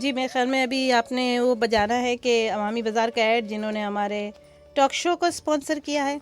جی میرے خیال میں ابھی آپ نے وہ بجانا ہے کہ عوامی بازار کا ایڈ جنہوں نے ہمارے ٹاک شو کو اسپانسر کیا ہے.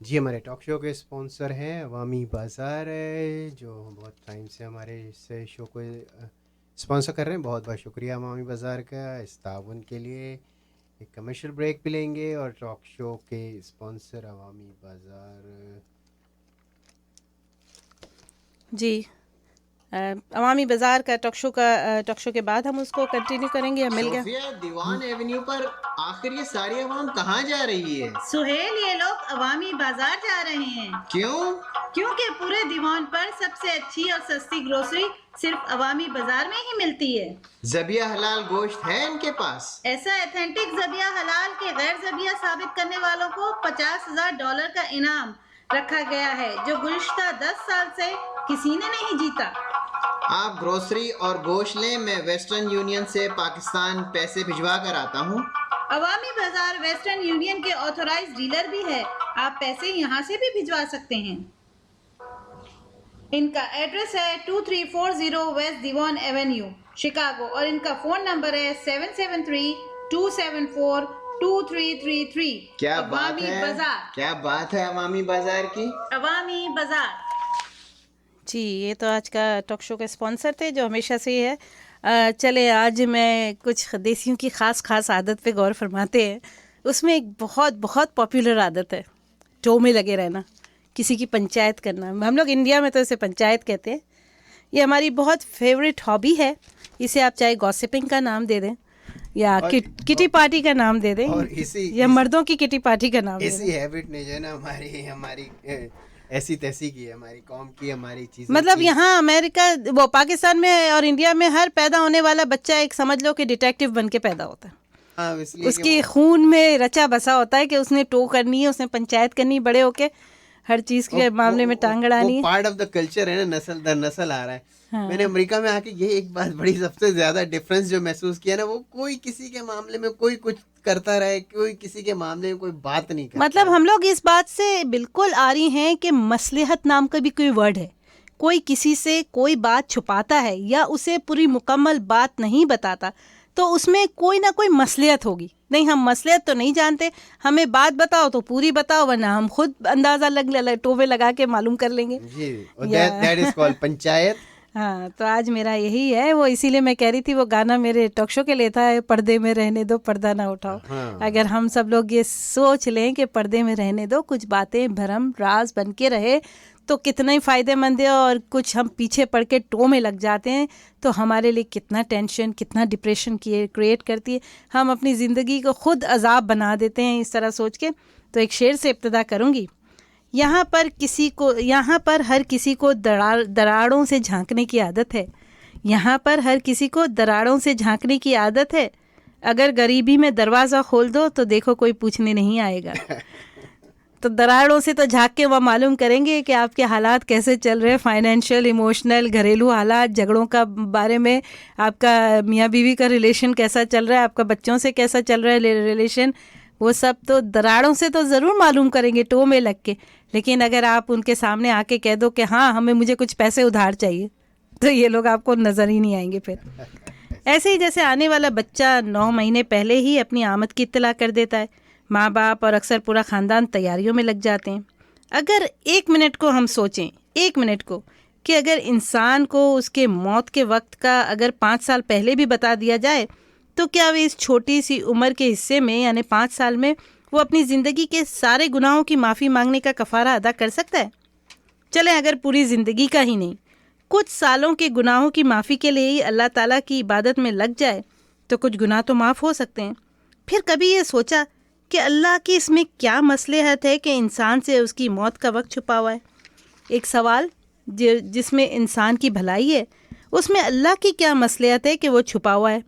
جی ہمارے ٹاک شو کے اسپانسر ہیں عوامی بازار ہے، جو بہت ٹائم سے ہمارے اس شو کو اسپانسر کر رہے ہیں. بہت بہت شکریہ عوامی بازار کا اس تعاون کے لیے. ایک کمرشل بریک بھی لیں گے اور ٹاک شو کے اسپانسر عوامی بازار. جی عوامی بازار کا ٹاک شو کے بعد ہم اس کو کنٹینیو کریں گے. مل گیا صوفیہ، دیوان ایونیو پر آخر یہ ساری عوام کہاں جا رہی ہے؟ سہیل، یہ لوگ عوامی بازار جا رہے ہیں. کیوں؟ کیونکہ پورے دیوان پر سب سے اچھی اور سستی گروسری صرف عوامی بازار میں ہی ملتی ہے. ذبیحہ حلال گوشت ہے ان کے پاس؟ ایسا ایتھینٹک ذبیحہ حلال کے غیر ذبیحہ ثابت کرنے والوں کو $50,000 کا انعام رکھا گیا ہے، جو گزشتہ 10 سال سے کسی نے نہیں جیتا. آپ گروسری اور گوشت لیں، میں ویسٹرن یونین سے پاکستان پیسے بھجوا کر آتا ہوں. عوامی بازار ویسٹرن یونین کے آتھورائز ڈیلر بھی ہے، آپ پیسے یہاں سے بھی بھجوا سکتے ہیں. ان کا ایڈریس ہے 2340 ویسٹ دیوان ایونیو، شکاگو، اور ان کا فون نمبر ہے 773-274-2333. کیا بات عوامی ہے، بازار. کیا بات ہے عوامی بازار کی. عوامی بازار. جی یہ تو آج کا ٹاک شو کے اسپانسر تھے جو ہمیشہ سے ہی ہے. چلے آج میں کچھ دیسیوں کی خاص عادت پہ غور فرماتے ہیں. اس میں ایک بہت پاپولر عادت ہے ٹو میں لگے رہنا، کسی کی پنچایت کرنا. ہم لوگ انڈیا میں تو اسے پنچایت کہتے ہیں. یہ ہماری بہت فیوریٹ ہابی ہے. اسے آپ چاہے گوسپنگ کا نام دے دیں یا کٹی پارٹی کا نام دے دیں، یا مردوں کی کٹی پارٹی کا نام دے دیں. ایسی ہیبٹ نہیں جو ہے نا ہماری ایسی تیسی کی ہے، ہماری قوم کی، ہماری چیزیں. مطلب یہاں امریکہ وہ پاکستان میں اور انڈیا میں ہر پیدا ہونے والا بچہ ایک سمجھ لو کہ ڈیٹیکٹیو بن کے پیدا ہوتا ہے. اس کی خون میں رچا بسا ہوتا ہے کہ اس نے ٹو کرنی ہے، اس نے پنچایت کرنی، بڑے ہو کے ہر چیز کے معاملے میں ٹانگ اڑانی ہے. پارٹ آف دا کلچر ہے نا، نسل در نسل آ رہا ہے. میں نے امریکہ میں آ کے یہ ایک بات بڑی سب سے زیادہ ڈفرینس جو محسوس کیا نا، وہ کوئی کسی کے معاملے میں کوئی کچھ کرتا رہے، کوئی کسی کے معاملے میں کوئی بات نہیں کرتا. مطلب ہم لوگ اس بات سے بالکل آ رہی ہیں کہ مصلحت نام کا بھی کوئی ورڈ ہے. کوئی کسی سے کوئی بات چھپاتا ہے یا اسے پوری مکمل بات نہیں بتاتا تو اس میں کوئی نہ کوئی مصلحت ہوگی. نہیں، ہم مصلحت تو نہیں جانتے، ہمیں بات بتاؤ تو پوری بتاؤ، ورنہ ہم خود اندازہ ٹوبے لگا کے معلوم کر لیں گے. جی دیٹ از کالڈ پنچایت. ہاں تو آج میرا یہی ہے. وہ اسی لیے میں کہہ رہی تھی وہ گانا میرے ٹاک شو کے لیے تھا، پردے میں رہنے دو پردہ نہ اٹھاؤ. اگر ہم سب لوگ یہ سوچ لیں کہ پردے میں رہنے دو، کچھ باتیں بھرم راز بن کے رہے تو کتنا ہی فائدہ مند ہے، اور کچھ ہم پیچھے پڑ کے ٹو میں لگ جاتے ہیں تو ہمارے لیے کتنا ٹینشن، کتنا ڈپریشن کریٹ کرتی ہے. ہم اپنی زندگی کو خود عذاب بنا دیتے ہیں اس طرح سوچ کے. تو ایک شعر سے ابتدا کروں گی. یہاں پر ہر کسی کو دراڑوں سے جھانکنے کی عادت ہے. یہاں پر ہر کسی کو دراڑوں سے جھانکنے کی عادت ہے. اگر غریبی میں دروازہ کھول دو تو دیکھو کوئی پوچھنے نہیں آئے گا. تو دراڑوں سے تو جھانک کے وہ معلوم کریں گے کہ آپ کے حالات کیسے چل رہے، فائنینشیل، ایموشنل، گھریلو حالات، جھگڑوں کا بارے میں، آپ کا میاں بیوی کا ریلیشن کیسا چل رہا ہے، آپ کا بچوں سے کیسا چل رہا ہے ریلیشن. وہ سب تو دراڑوں سے تو ضرور معلوم کریں گے ٹو میں لگ کے. لیکن اگر آپ ان کے سامنے آ کے کہہ دو کہ ہاں مجھے کچھ پیسے ادھار چاہیے، تو یہ لوگ آپ کو نظر ہی نہیں آئیں گے. پھر ایسے ہی جیسے آنے والا بچہ 9 مہینے پہلے ہی اپنی آمد کی اطلاع کر دیتا ہے، ماں باپ اور اکثر پورا خاندان تیاریوں میں لگ جاتے ہیں. اگر 1 منٹ کو ہم سوچیں، 1 منٹ کو، کہ اگر انسان کو اس کے موت کے وقت کا اگر 5 سال پہلے بھی بتا دیا جائے تو کیا وہ اس چھوٹی سی عمر کے حصے میں یعنی 5 سال میں وہ اپنی زندگی کے سارے گناہوں کی معافی مانگنے کا کفارہ ادا کر سکتا ہے؟ چلیں اگر پوری زندگی کا ہی نہیں، کچھ سالوں کے گناہوں کی معافی کے لیے ہی اللہ تعالیٰ کی عبادت میں لگ جائے تو کچھ گناہ تو معاف ہو سکتے ہیں. پھر کبھی یہ سوچا کہ اللہ کی اس میں کیا مصلحت ہے کہ انسان سے اس کی موت کا وقت چھپا ہوا ہے؟ ایک سوال جس میں انسان کی بھلائی ہے، اس میں اللہ کی کیا مصلحت ہے کہ وہ چھپا ہوا ہے؟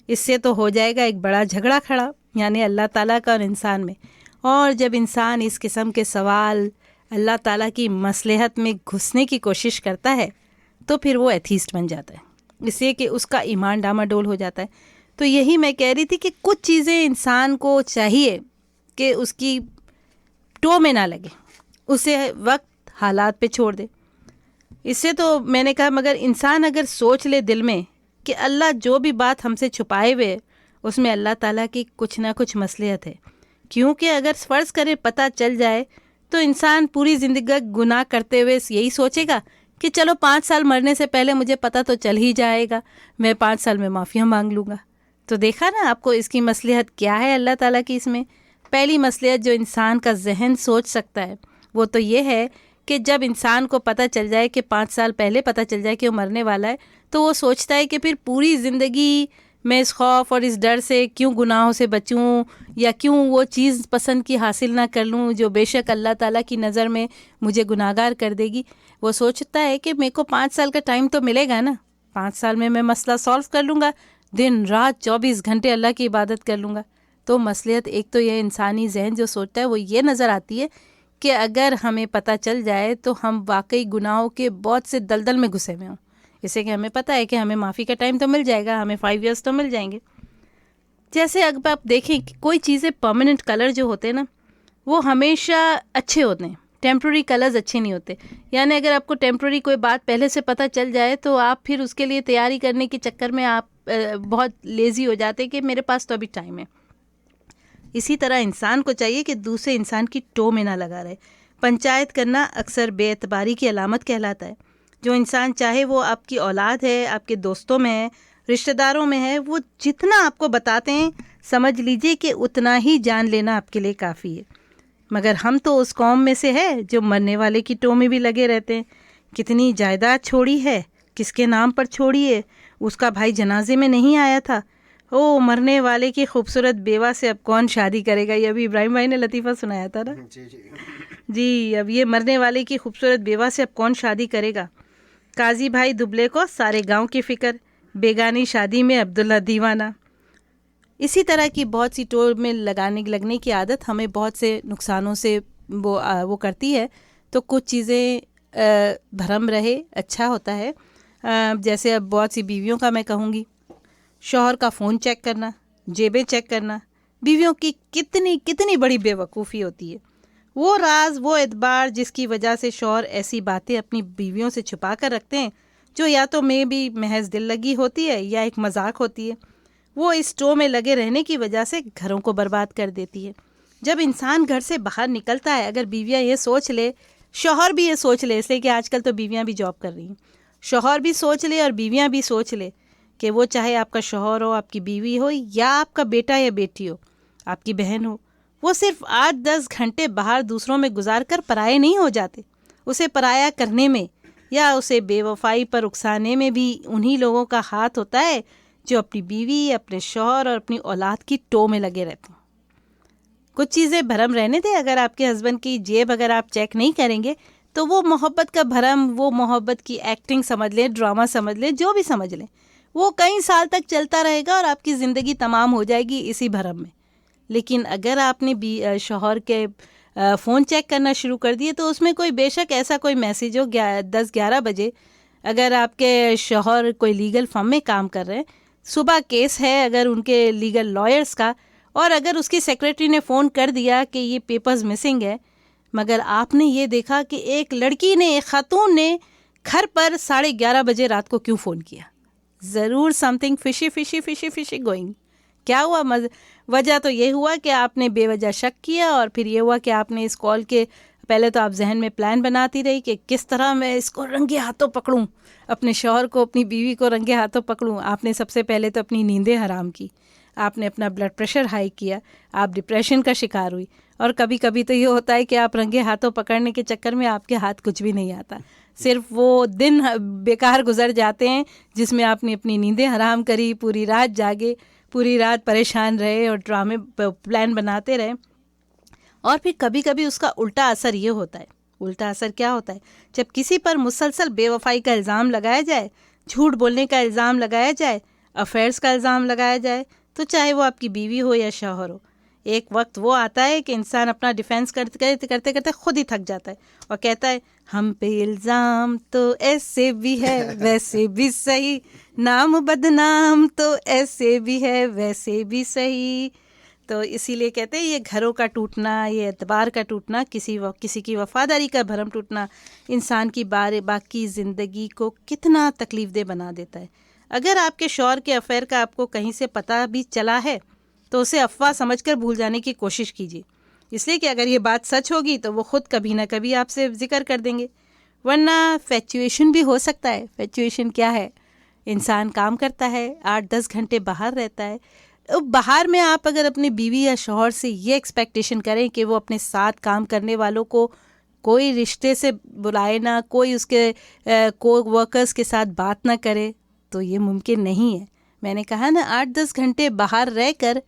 اس سے تو ہو جائے گا ایک بڑا جھگڑا کھڑا، یعنی اللہ تعالیٰ کا اور انسان میں. اور جب انسان اس قسم کے سوال اللہ تعالیٰ کی مصلحت میں گھسنے کی کوشش کرتا ہے تو پھر وہ ایتھیسٹ بن جاتا ہے، اس لیے کہ اس کا ایمان ڈاماڈول ہو جاتا ہے۔ تو یہی میں کہہ رہی تھی کہ کچھ چیزیں انسان کو چاہیے کہ اس کی ٹو میں نہ لگے، اسے وقت حالات پہ چھوڑ دے۔ اس سے تو میں نے کہا مگر انسان اگر سوچ لے دل میں کہ اللہ جو بھی بات ہم سے چھپائے ہوئے اس میں اللہ تعالیٰ کی کچھ نہ کچھ مصلحت ہے، کیونکہ اگر فرض کرے پتہ چل جائے تو انسان پوری زندگی گناہ کرتے ہوئے یہی سوچے گا کہ چلو 5 سال مرنے سے پہلے مجھے پتہ تو چل ہی جائے گا، میں 5 سال میں معافیاں مانگ لوں گا۔ تو دیکھا نا آپ کو اس کی مصلحت کیا ہے اللہ تعالیٰ کی اس میں۔ پہلی مصلحت جو انسان کا ذہن سوچ سکتا ہے وہ تو یہ ہے کہ جب انسان کو پتہ چل جائے کہ 5 سال پہلے پتہ چل جائے کہ وہ مرنے والا ہے تو وہ سوچتا ہے کہ پھر پوری زندگی میں اس خوف اور اس ڈر سے کیوں گناہوں سے بچوں یا کیوں وہ چیز پسند کی حاصل نہ کر لوں جو بے شک اللہ تعالیٰ کی نظر میں مجھے گناہگار کر دے گی۔ وہ سوچتا ہے کہ میرے کو 5 سال کا ٹائم تو ملے گا نا، 5 سال میں مسئلہ سولو کر لوں گا، دن رات 24 گھنٹے اللہ کی عبادت کر لوں گا۔ تو مصلحت ایک تو یہ انسانی ذہن جو سوچتا ہے وہ یہ نظر آتی ہے کہ اگر ہمیں پتہ چل جائے تو ہم واقعی گناہوں کے بہت سے دلدل میں گھسے ہوئے ہوں، اسے کہ ہمیں پتہ ہے کہ ہمیں معافی کا ٹائم تو مل جائے گا، ہمیں 5 ایئرس تو مل جائیں گے۔ جیسے اگر آپ دیکھیں کہ کوئی چیزیں پرماننٹ کلر جو ہوتے ہیں نا وہ ہمیشہ اچھے ہوتے ہیں، ٹیمپرری کلرز اچھے نہیں ہوتے۔ یعنی اگر آپ کو ٹیمپرری کوئی بات پہلے سے پتہ چل جائے تو آپ پھر اس کے لیے تیاری کرنے کے چکر میں آپ بہت لیزی ہو جاتے کہ میرے پاس تو ابھی ٹائم ہے۔ اسی طرح انسان کو چاہیے کہ دوسرے انسان کی ٹو میں نہ لگا رہے۔ پنچایت کرنا اکثر بے اعتباری کی علامت کہلاتا ہے۔ جو انسان چاہے وہ آپ کی اولاد ہے، آپ کے دوستوں میں ہے، رشتہ داروں میں ہے، وہ جتنا آپ کو بتاتے ہیں سمجھ لیجئے کہ اتنا ہی جان لینا آپ کے لیے کافی ہے۔ مگر ہم تو اس قوم میں سے ہے جو مرنے والے کی ٹو میں بھی لگے رہتے ہیں۔ کتنی جائیداد چھوڑی ہے، کس کے نام پر چھوڑی ہے، اس کا بھائی جنازے میں نہیں آیا تھا، او مرنے والے کی خوبصورت بیوہ سے اب کون شادی کرے گا۔ یہ ابھی ابراہیم بھائی نے لطیفہ سنایا تھا نا جی، اب یہ مرنے والے کی خوبصورت بیوہ سے اب کون شادی کرے گا۔ قاضی بھائی دبلے کو سارے گاؤں کی فکر، بیگانی شادی میں عبداللہ دیوانہ۔ اسی طرح کی بہت سی ٹور میں لگنے کی عادت ہمیں بہت سے نقصانوں سے وہ کرتی ہے۔ تو کچھ چیزیں بھرم رہے اچھا ہوتا ہے۔ جیسے اب بہت سی بیویوں کا میں کہوں گی، شوہر کا فون چیک کرنا، جیبیں چیک کرنا، بیویوں کی کتنی بڑی بے وقوفی ہوتی ہے۔ وہ راز، وہ اعتبار جس کی وجہ سے شوہر ایسی باتیں اپنی بیویوں سے چھپا کر رکھتے ہیں جو یا تو میں بھی محض دل لگی ہوتی ہے یا ایک مذاق ہوتی ہے، وہ اس ٹو میں لگے رہنے کی وجہ سے گھروں کو برباد کر دیتی ہے۔ جب انسان گھر سے باہر نکلتا ہے، اگر بیویاں یہ سوچ لے، شوہر بھی یہ سوچ لے، اس لیے کہ آج کل تو بیویاں بھی جاب کر رہی ہیں، شوہر بھی سوچ لے اور بیویاں بھی سوچ لے کہ وہ چاہے آپ کا شوہر ہو، آپ کی بیوی ہو، یا آپ کا بیٹا یا بیٹی ہو، آپ کی بہن ہو، وہ صرف 8-10 گھنٹے باہر دوسروں میں گزار کر پرائے نہیں ہو جاتے۔ اسے پرایا کرنے میں یا اسے بے وفائی پر اکسانے میں بھی انہی لوگوں کا ہاتھ ہوتا ہے جو اپنی بیوی، اپنے شوہر اور اپنی اولاد کی ٹو میں لگے رہتے ہیں۔ کچھ چیزیں بھرم رہنے دیں، اگر آپ کے ہسبینڈ کی جیب اگر آپ چیک نہیں کریں گے تو وہ محبت کا بھرم، وہ محبت کی ایکٹنگ سمجھ لیں، ڈرامہ سمجھ لیں، جو بھی سمجھ لیں، وہ کئی سال تک چلتا رہے گا اور آپ کی زندگی تمام ہو جائے گی اسی بھرم میں۔ لیکن اگر آپ نے شوہر کے فون چیک کرنا شروع کر دیے تو اس میں کوئی بے شک ایسا کوئی میسیج ہو 10-11 بجے، اگر آپ کے شوہر کوئی لیگل فرم میں کام کر رہے ہیں، صبح کیس ہے اگر ان کے لیگل لائرز کا، اور اگر اس کی سیکریٹری نے فون کر دیا کہ یہ پیپرز مسنگ ہے، مگر آپ نے یہ دیکھا کہ ایک لڑکی نے، ایک خاتون نے گھر پر 11:30 بجے رات کو کیوں فون کیا، ضرور سم تھنگ فشی گوئنگ۔ کیا ہوا؟ وجہ تو یہ ہوا کہ آپ نے بے وجہ شک کیا، اور پھر یہ ہوا کہ آپ نے اس کال کے پہلے تو آپ ذہن میں پلان بناتی رہی کہ کس طرح میں اس کو رنگے ہاتھوں پکڑوں، اپنے شوہر کو، اپنی بیوی کو رنگے ہاتھوں پکڑوں۔ آپ نے سب سے پہلے تو اپنی نیندیں حرام کی، آپ نے اپنا بلڈ پریشر ہائی کیا، آپ ڈپریشن کا شکار ہوئی، اور کبھی کبھی تو یہ ہوتا ہے کہ آپ رنگے ہاتھوں پکڑنے کے چکر میں آپ کے ہاتھ کچھ بھی نہیں آتا، صرف وہ دن بیکار گزر جاتے ہیں جس میں آپ نے اپنی نیندیں حرام کری، پوری رات جاگے، پوری رات پریشان رہے اور ڈرامے پلان بناتے رہے۔ اور پھر کبھی کبھی اس کا الٹا اثر یہ ہوتا ہے۔ الٹا اثر کیا ہوتا ہے؟ جب کسی پر مسلسل بے وفائی کا الزام لگایا جائے، جھوٹ بولنے کا الزام لگایا جائے، افیئرس کا الزام لگایا جائے، تو چاہے وہ آپ کی بیوی ہو یا شوہر ہو، ایک وقت وہ آتا ہے کہ انسان اپنا ڈیفینس کرتے کرتے خود ہی تھک جاتا ہے اور کہتا ہے ہم پہ الزام تو ایسے بھی ہے ویسے بھی صحیح، نام بدنام تو ایسے بھی ہے ویسے بھی صحیح. تو اسی لیے کہتے ہیں یہ گھروں کا ٹوٹنا، یہ اعتبار کا ٹوٹنا، کسی کی وفاداری کا بھرم ٹوٹنا انسان کی باقی زندگی کو کتنا تکلیف دہ بنا دیتا ہے. اگر آپ کے شوہر کے افیئر کا آپ کو کہیں سے پتہ بھی چلا ہے تو اسے افواہ سمجھ کر بھول جانے کی کوشش کیجیے، اس لیے کہ اگر یہ بات سچ ہوگی تو وہ خود کبھی نہ کبھی آپ سے ذکر کر دیں گے. ورنہ فیچویشن بھی ہو سکتا ہے. فیچویشن کیا ہے؟ انسان کام کرتا ہے 8-10 گھنٹے باہر رہتا ہے. باہر میں آپ اگر اپنی بیوی یا شوہر سے یہ ایکسپیکٹیشن کریں کہ وہ اپنے ساتھ کام کرنے والوں کو کوئی رشتے سے بلائے نہ، کوئی اس کے کو ورکرز کے ساتھ بات نہ کرے، تو یہ ممکن نہیں ہے. میں نے کہا نا 8-10 گھنٹے باہر رہ کر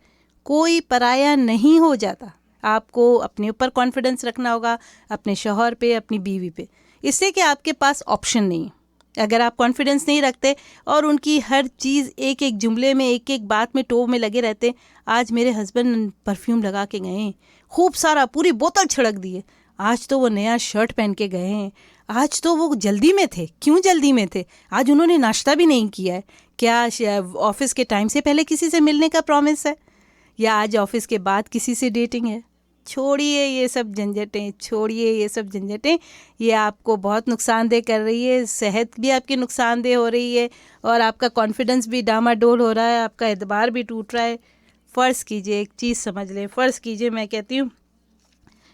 کوئی پرایا نہیں ہو جاتا. آپ کو اپنے اوپر کانفیڈنس رکھنا ہوگا، اپنے شوہر پہ، اپنی بیوی پہ، اس سے کہ آپ کے پاس آپشن نہیں. اگر آپ کانفیڈنس نہیں رکھتے اور ان کی ہر چیز ایک ایک جملے میں، ایک ایک بات میں ٹو میں لگے رہتے، آج میرے ہسبینڈ پرفیوم لگا کے گئے ہیں، خوب سارا پوری بوتل چھڑک دیے، آج تو وہ نیا شرٹ پہن کے گئے ہیں، آج تو وہ جلدی میں تھے. کیوں جلدی میں تھے؟ آج انہوں نے ناشتہ بھی نہیں کیا ہے. کیا آفس کے ٹائم سے پہلے کسی سے ملنے کا پرومس ہے؟ یا آج آفس کے بعد کسی سے ڈیٹنگ ہے؟ چھوڑیے یہ سب جھنجھٹیں، چھوڑیے یہ سب جھنجھٹیں. یہ آپ کو بہت نقصان دہ کر رہی ہے، صحت بھی آپ کی نقصان دہ ہو رہی ہے اور آپ کا کانفیڈنس بھی ڈاماڈول ہو رہا ہے، آپ کا اعتبار بھی ٹوٹ رہا ہے. فرض کیجئے، ایک چیز سمجھ لیں، فرض کیجئے میں کہتی ہوں،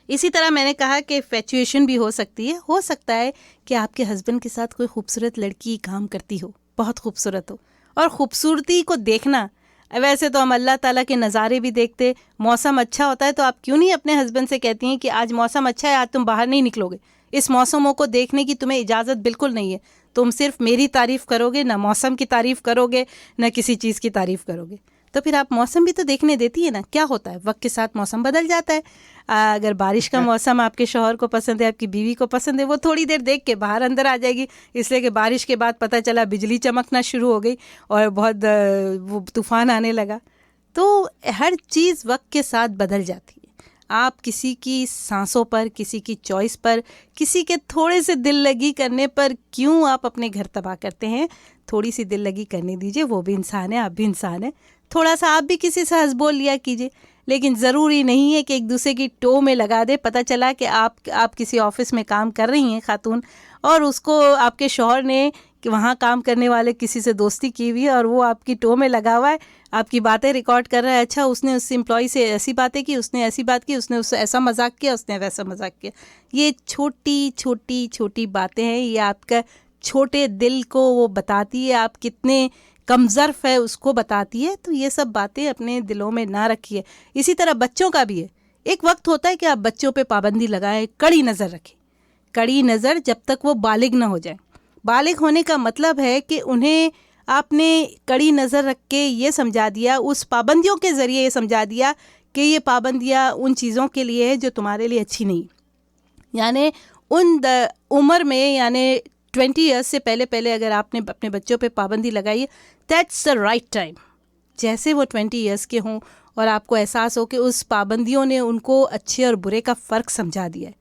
اسی طرح میں نے کہا کہ فیچویشن بھی ہو سکتی ہے. ہو سکتا ہے کہ آپ کے ہسبینڈ کے ساتھ کوئی خوبصورت لڑکی کام کرتی ہو، بہت خوبصورت ہو، اور خوبصورتی کو دیکھنا، ویسے تو ہم اللہ تعالیٰ کے نظارے بھی دیکھتے. موسم اچھا ہوتا ہے تو آپ کیوں نہیں اپنے ہسبینڈ سے کہتی ہیں کہ آج موسم اچھا ہے، آج تم باہر نہیں نکلو گے، اس موسموں کو دیکھنے کی تمہیں اجازت بالکل نہیں ہے. تم صرف میری تعریف کرو گے، نہ موسم کی تعریف کرو گے، نہ کسی چیز کی تعریف کرو گے. تو پھر آپ موسم بھی تو دیکھنے دیتی ہے نا. کیا ہوتا ہے، وقت کے ساتھ موسم بدل جاتا ہے. اگر بارش کا موسم آپ کے شوہر کو پسند ہے، آپ کی بیوی کو پسند ہے، وہ تھوڑی دیر دیکھ کے باہر اندر آ جائے گی، اس لیے کہ بارش کے بعد پتہ چلا بجلی چمکنا شروع ہو گئی اور بہت وہ طوفان آنے لگا. تو ہر چیز وقت کے ساتھ بدل جاتی ہے. آپ کسی کی سانسوں پر، کسی کی چوائس پر، کسی کے تھوڑے سے دل لگی کرنے پر کیوں آپ اپنے گھر تباہ کرتے ہیں؟ تھوڑی سی دل لگی کرنے دیجئے، وہ بھی انسان ہے، آپ بھی انسان ہیں. تھوڑا سا آپ بھی کسی سے ہنس بول لیا کیجئے، لیکن ضروری نہیں ہے کہ ایک دوسرے کی ٹو میں لگا دے. پتہ چلا کہ آپ کسی آفس میں کام کر رہی ہیں خاتون، اور اس کو آپ کے شوہر نے کہ وہاں کام کرنے والے کسی سے دوستی کی ہوئی ہے اور وہ آپ کی ٹو میں لگا ہوا ہے، آپ کی باتیں ریکارڈ کر رہا ہے. اچھا، اس نے اس امپلائی سے ایسی باتیں کی، اس نے ایسی بات کی، اس نے اس سے ایسا مذاق کیا، اس نے ویسا مذاق کیا. یہ چھوٹی چھوٹی چھوٹی باتیں ہیں، یہ آپ کا چھوٹے دل کو وہ بتاتی ہے، آپ کتنے کم ظرف ہے اس کو بتاتی ہے. تو یہ سب باتیں اپنے دلوں میں نہ رکھیے. اسی طرح بچوں کا بھی ہے. ایک وقت ہوتا ہے کہ آپ بچوں پہ پابندی لگائیں، کڑی نظر رکھیں. کڑی نظر جب تک وہ بالغ نہ ہو جائیں. بالغ ہونے کا مطلب ہے کہ انہیں آپ نے کڑی نظر رکھ کے یہ سمجھا دیا، اس پابندیوں کے ذریعے یہ سمجھا دیا کہ یہ پابندیاں ان چیزوں کے لیے ہے جو تمہارے لیے اچھی نہیں. یعنی ان عمر میں، یعنی 20 ایئرس سے پہلے اگر آپ نے اپنے بچوں پہ پابندی لگائی ہے، دیٹس دا رائٹ ٹائم. جیسے وہ 20 ایئرس کے ہوں اور آپ کو احساس ہو کہ اس پابندیوں نے ان کو اچھے اور برے کا فرق سمجھا دیا ہے،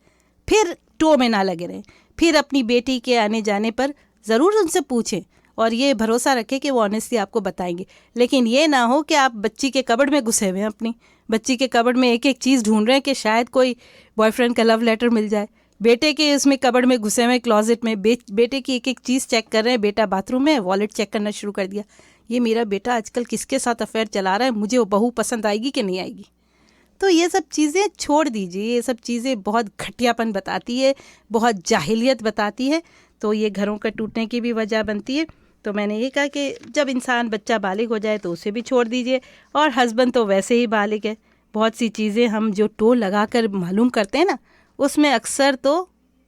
پھر ٹو میں نہ لگے رہیں. پھر اپنی بیٹی کے آنے جانے پر ضرور ان سے پوچھیں اور یہ بھروسہ رکھیں کہ وہ آنیسٹلی آپ کو بتائیں گے. لیکن یہ نہ ہو کہ آپ بچی کے کبڑ میں گھسے ہوئے ہیں، اپنی بچی کے کبڑ میں ایک ایک چیز ڈھونڈ رہے ہیں کہ شاید کوئی بوائے فرینڈ کا لو لیٹر مل جائے. بیٹے کے اس میں کبڑ میں گھسے ہوئے کلازٹ میں بیٹے کی ایک ایک چیز چیک کر رہے ہیں. بیٹا باتھ روم میں والیٹ چیک کرنا شروع کر دیا. یہ میرا بیٹا آج کل کس کے ساتھ افیئر چلا رہا ہے، مجھے وہ بہو پسند آئے گی کہ نہیں آئے گی. تو یہ سب چیزیں چھوڑ دیجیے. یہ سب چیزیں بہت گھٹیا پن بتاتی ہے، بہت جاہلیت بتاتی ہے. تو یہ گھروں کا ٹوٹنے کی بھی وجہ بنتی ہے. تو میں نے یہ کہا کہ جب انسان بچہ بالغ ہو جائے تو اسے بھی چھوڑ دیجیے. اور ہسبینڈ تو ویسے ہی بالغ ہے. بہت سی چیزیں ہم جو ٹو لگا کر معلوم کرتے ہیں نا، اس میں اکثر تو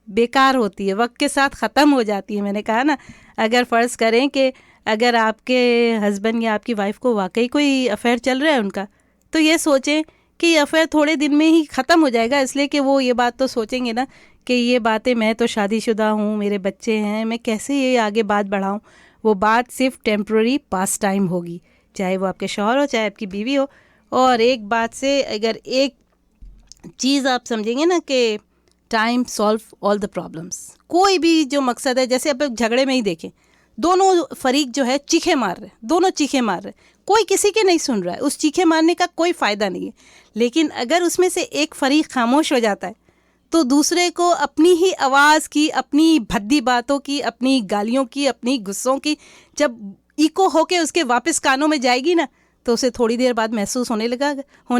بیکار ہوتی ہے، وقت کے ساتھ ختم ہو جاتی ہے. میں نے کہا نا، اگر فرض کریں کہ اگر آپ کے ہسبینڈ یا آپ کی وائف کو واقعی کوئی افیئر چل رہا ہے ان کا، تو یہ سوچیں کہ یہ افیئر تھوڑے دن میں ہی ختم ہو جائے گا. اس لیے کہ وہ یہ بات تو سوچیں گے نا کہ یہ باتیں، میں تو شادی شدہ ہوں، میرے بچے ہیں، میں کیسے یہ آگے بات بڑھاؤں. وہ بات صرف ٹیمپرری پاس ٹائم ہوگی، چاہے وہ آپ کے شوہر ہو، چاہے آپ کی بیوی ہو. اور ایک بات سے اگر ایک چیز آپ سمجھیں گے نا کہ time solve all the problems, کوئی بھی جو مقصد ہے، جیسے اب جھگڑے میں ہی دیکھیں، دونوں فریق جو ہے چیخے مار رہے، دونوں چیخے مار رہے، کوئی کسی کے نہیں سن رہا ہے، اس چیخے مارنے کا کوئی فائدہ نہیں ہے. لیکن اگر اس میں سے ایک فریق خاموش ہو جاتا ہے تو دوسرے کو اپنی ہی آواز کی، اپنی بھدی باتوں کی، اپنی گالیوں کی، اپنی غصوں کی جب ایکو ہو کے اس کے واپس کانوں میں جائے گی نا، تو اسے تھوڑی دیر بعد محسوس ہونے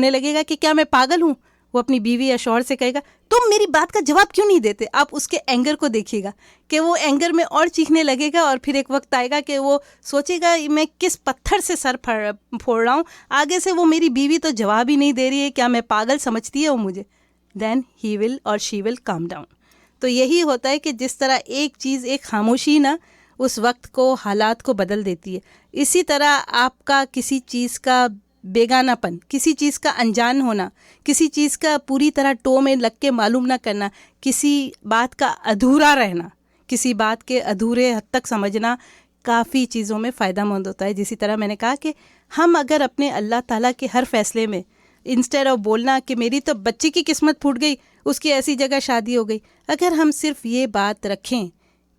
لگے گا کہ کیا میں پاگل ہوں. وہ اپنی بیوی یا شوہر سے کہے گا تم میری بات کا جواب کیوں نہیں دیتے. آپ اس کے اینگر کو دیکھیے گا کہ وہ اینگر میں اور چیخنے لگے گا، اور پھر ایک وقت آئے گا کہ وہ سوچے گا میں کس پتھر سے سر پھوڑ رہا ہوں، آگے سے وہ میری بیوی تو جواب ہی نہیں دے رہی ہے، کیا میں پاگل سمجھتی ہے وہ مجھے. دین ہی ول اور شی ول کام ڈاؤن. تو یہی ہوتا ہے کہ جس طرح ایک چیز، ایک خاموشی نا اس وقت کو، حالات کو بدل دیتی ہے، اسی طرح آپ کا کسی چیز کا بیگانہ پن، کسی چیز کا انجان ہونا، کسی چیز کا پوری طرح ٹو میں لگ کے معلوم نہ کرنا، کسی بات کا ادھورا رہنا، کسی بات کے ادھورے حد تک سمجھنا کافی چیزوں میں فائدہ مند ہوتا ہے. جسی طرح میں نے کہا کہ ہم اگر اپنے اللہ تعالیٰ کے ہر فیصلے میں انسٹیڈ آف بولنا کہ میری تو بچی کی قسمت پھوٹ گئی، اس کی ایسی جگہ شادی ہو گئی، اگر ہم صرف یہ بات رکھیں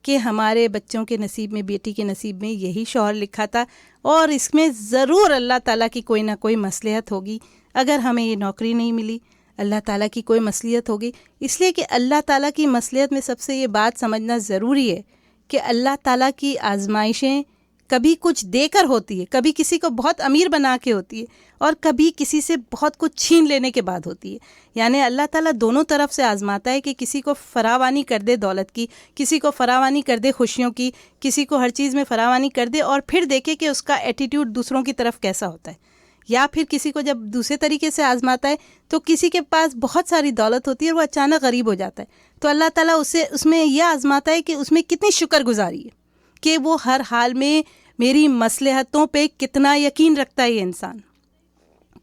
کہ ہمارے بچوں کے نصیب میں، بیٹی کے نصیب میں یہی شوہر لکھا تھا، اور اس میں ضرور اللہ تعالیٰ کی کوئی نہ کوئی مصلحت ہوگی، اگر ہمیں یہ نوکری نہیں ملی اللہ تعالیٰ کی کوئی مصلحت ہوگی. اس لیے کہ اللہ تعالیٰ کی مصلحت میں سب سے یہ بات سمجھنا ضروری ہے کہ اللہ تعالیٰ کی آزمائشیں کبھی کچھ دے کر ہوتی ہے، کبھی کسی کو بہت امیر بنا کے ہوتی ہے، اور کبھی کسی سے بہت کچھ چھین لینے کے بعد ہوتی ہے. یعنی اللہ تعالیٰ دونوں طرف سے آزماتا ہے کہ کسی کو فراوانی کر دے دولت کی، کسی کو فراوانی کر دے خوشیوں کی، کسی کو ہر چیز میں فراوانی کر دے، اور پھر دیکھے کہ اس کا ایٹیٹیوڈ دوسروں کی طرف کیسا ہوتا ہے. یا پھر کسی کو جب دوسرے طریقے سے آزماتا ہے تو کسی کے پاس بہت ساری دولت ہوتی ہے اور وہ اچانک غریب ہو جاتا ہے، تو اللہ تعالیٰ اسے اس میں یہ آزماتا ہے کہ اس میں کتنی شکر گزاری ہے، کہ وہ ہر حال میں میری مصلحتوں پہ کتنا یقین رکھتا ہے یہ انسان.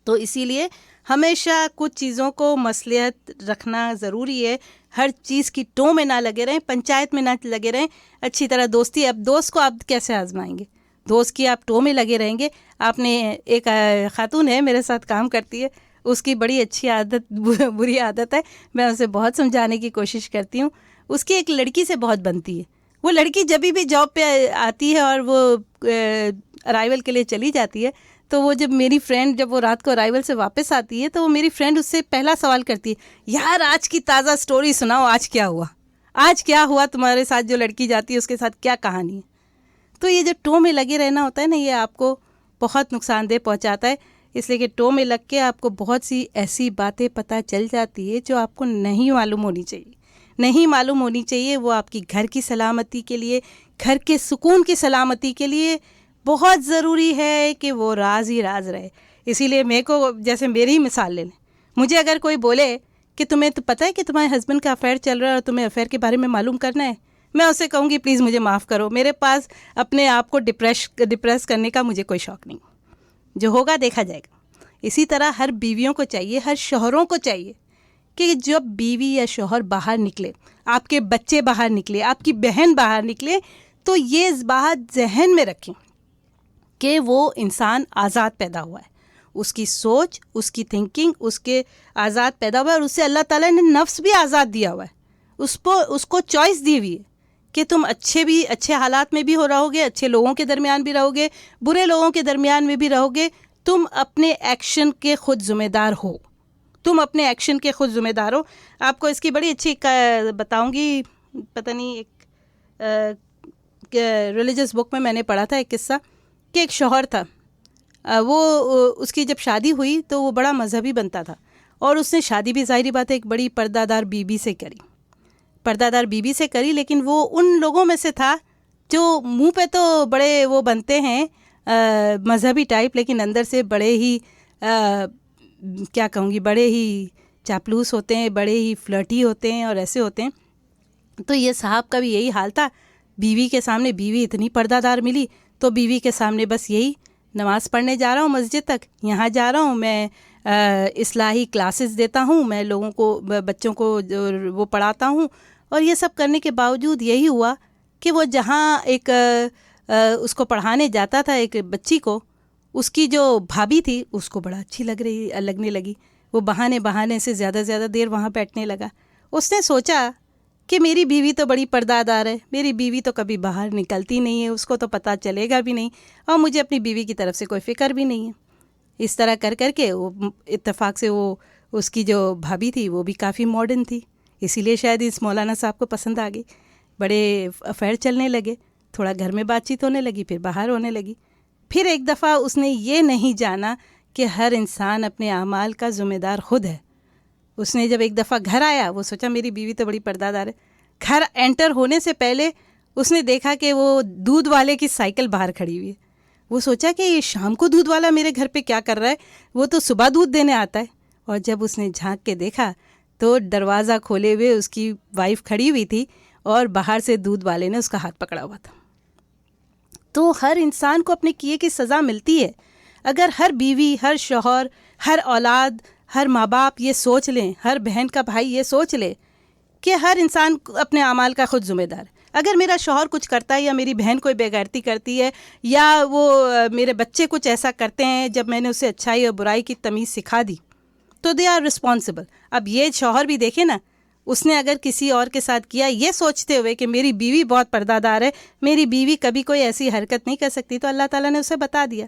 تو اسی لیے ہمیشہ کچھ چیزوں کو مصلحت رکھنا ضروری ہے. ہر چیز کی ٹو میں نہ لگے رہیں، پنچایت میں نہ لگے رہیں. اچھی طرح دوستی، اب دوست کو آپ کیسے آزمائیں گے؟ دوست کی آپ ٹو میں لگے رہیں گے. آپ نے ایک خاتون ہے میرے ساتھ کام کرتی ہے، اس کی بڑی اچھی عادت، بری عادت ہے، میں اسے بہت سمجھانے کی کوشش کرتی ہوں. اس کی ایک لڑکی سے بہت بنتی ہے. وہ لڑکی جب بھی جاب پہ آتی ہے اور وہ ارائیول کے لیے چلی جاتی ہے، تو وہ جب میری فرینڈ، جب وہ رات کو ارائیول سے واپس آتی ہے، تو وہ میری فرینڈ اس سے پہلا سوال کرتی ہے، یار آج کی تازہ سٹوری سناؤ، آج کیا ہوا، آج کیا ہوا تمہارے ساتھ، جو لڑکی جاتی ہے اس کے ساتھ کیا کہانی ہے. تو یہ جو ٹو میں لگے رہنا ہوتا ہے نا، یہ آپ کو بہت نقصان دہ پہنچاتا ہے. اس لیے کہ ٹو میں لگ کے آپ کو بہت سی ایسی باتیں پتہ چل جاتی ہے جو آپ کو نہیں معلوم ہونی چاہیے، نہیں معلوم ہونی چاہیے. وہ آپ کی گھر کی سلامتی کے لیے، گھر کے سکون کی سلامتی کے لیے بہت ضروری ہے کہ وہ راز ہی راز رہے. اسی لیے میرے کو، جیسے میری ہی مثال لے لیں، مجھے اگر کوئی بولے کہ تمہیں تو پتہ ہے کہ تمہارے ہسبینڈ کا افیئر چل رہا ہے اور تمہیں افیئر کے بارے میں معلوم کرنا ہے، میں اسے کہوں گی پلیز مجھے معاف کرو، میرے پاس اپنے آپ کو ڈپریس کرنے کا مجھے کوئی شوق نہیں، جو ہوگا دیکھا جائے گا. اسی طرح ہر بیویوں کو چاہیے، ہر شوہروں کو چاہیے کہ جب بیوی یا شوہر باہر نکلے، آپ کے بچے باہر نکلے، آپ کی بہن باہر نکلے، تو یہ بات ذہن میں رکھیں کہ وہ انسان آزاد پیدا ہوا ہے، اس کی سوچ، اس کی تھنکنگ، اس کے آزاد پیدا ہوا ہے، اور اسے اللہ تعالیٰ نے نفس بھی آزاد دیا ہوا ہے، اس کو چوائس دی ہوئی ہے کہ تم اچھے حالات میں بھی رہو گے، اچھے لوگوں کے درمیان بھی رہو گے، برے لوگوں کے درمیان میں بھی رہو گے. تم اپنے ایکشن کے خود ذمہ دار ہو، تم اپنے ایکشن کے خود ذمہ دار ہو. آپ کو اس کی بڑی اچھی بتاؤں گی، پتہ نہیں، ایک ریلیجس بک میں نے پڑھا تھا ایک قصہ کہ ایک شوہر تھا، وہ اس کی جب شادی ہوئی تو وہ بڑا مذہبی بنتا تھا، اور اس نے شادی بھی ظاہری بات ہے ایک بڑی پردہ دار بیوی سے کری، لیکن وہ ان لوگوں میں سے تھا جو منہ پہ تو بڑے وہ بنتے ہیں مذہبی ٹائپ، لیکن اندر سے بڑے ہی کیا کہوں گی، بڑے ہی چاپلوس ہوتے ہیں، بڑے ہی فلرٹی ہوتے ہیں اور ایسے ہوتے ہیں. تو یہ صاحب کا بھی یہی حال تھا. بیوی کے سامنے، بیوی اتنی پردہ دار ملی تو بیوی کے سامنے بس یہی، نماز پڑھنے جا رہا ہوں مسجد تک، یہاں جا رہا ہوں میں، اصلاحی کلاسز دیتا ہوں میں، لوگوں کو، بچوں کو وہ پڑھاتا ہوں. اور یہ سب کرنے کے باوجود یہی ہوا کہ وہ جہاں ایک اس کو پڑھانے جاتا تھا ایک بچی کو، اس کی جو بھابھی تھی اس کو بڑا اچھی لگنے لگی. وہ بہانے سے زیادہ دیر وہاں بیٹھنے لگا. اس نے سوچا کہ میری بیوی تو بڑی پردہ دار ہے, میری بیوی تو کبھی باہر نکلتی نہیں ہے, اس کو تو پتہ چلے گا بھی نہیں, اور مجھے اپنی بیوی کی طرف سے کوئی فکر بھی نہیں ہے. اس طرح کر کے وہ اتفاق سے وہ اس کی جو بھابھی تھی وہ بھی کافی ماڈرن تھی, اسی لیے شاید اس مولانا صاحب کو پسند آ گئی. بڑے افیئر چلنے لگے, تھوڑا گھر میں بات چیت ہونے لگی, پھر باہر ہونے لگی. پھر ایک دفعہ اس نے یہ نہیں جانا کہ ہر انسان اپنے اعمال کا ذمہ دار خود ہے. اس نے جب ایک دفعہ گھر آیا, وہ سوچا میری بیوی تو بڑی پردہ دار ہے. گھر انٹر ہونے سے پہلے اس نے دیکھا کہ وہ دودھ والے کی سائیکل باہر کھڑی ہوئی ہے. وہ سوچا کہ یہ شام کو دودھ والا میرے گھر پہ کیا کر رہا ہے, وہ تو صبح دودھ دینے آتا ہے. اور جب اس نے جھانک کے دیکھا تو دروازہ کھولے ہوئے اس کی وائف کھڑی ہوئی تھی, اور باہر سے دودھ والے نے اس کا ہاتھ پکڑا ہوا تھا. تو ہر انسان کو اپنے کیے کی سزا ملتی ہے. اگر ہر بیوی, ہر شوہر, ہر اولاد, ہر ماں باپ یہ سوچ لیں, ہر بہن کا بھائی یہ سوچ لے کہ ہر انسان اپنے اعمال کا خود ذمہ دار ہے. اگر میرا شوہر کچھ کرتا ہے, یا میری بہن کوئی بے غیرتی کرتی ہے, یا وہ میرے بچے کچھ ایسا کرتے ہیں جب میں نے اسے اچھائی اور برائی کی تمیز سکھا دی, تو دے آر رسپانسبل. اب یہ شوہر بھی دیکھے نا, اس نے اگر کسی اور کے ساتھ کیا یہ سوچتے ہوئے کہ میری بیوی بہت پردہ دار ہے, میری بیوی کبھی کوئی ایسی حرکت نہیں کر سکتی, تو اللہ تعالیٰ نے اسے بتا دیا.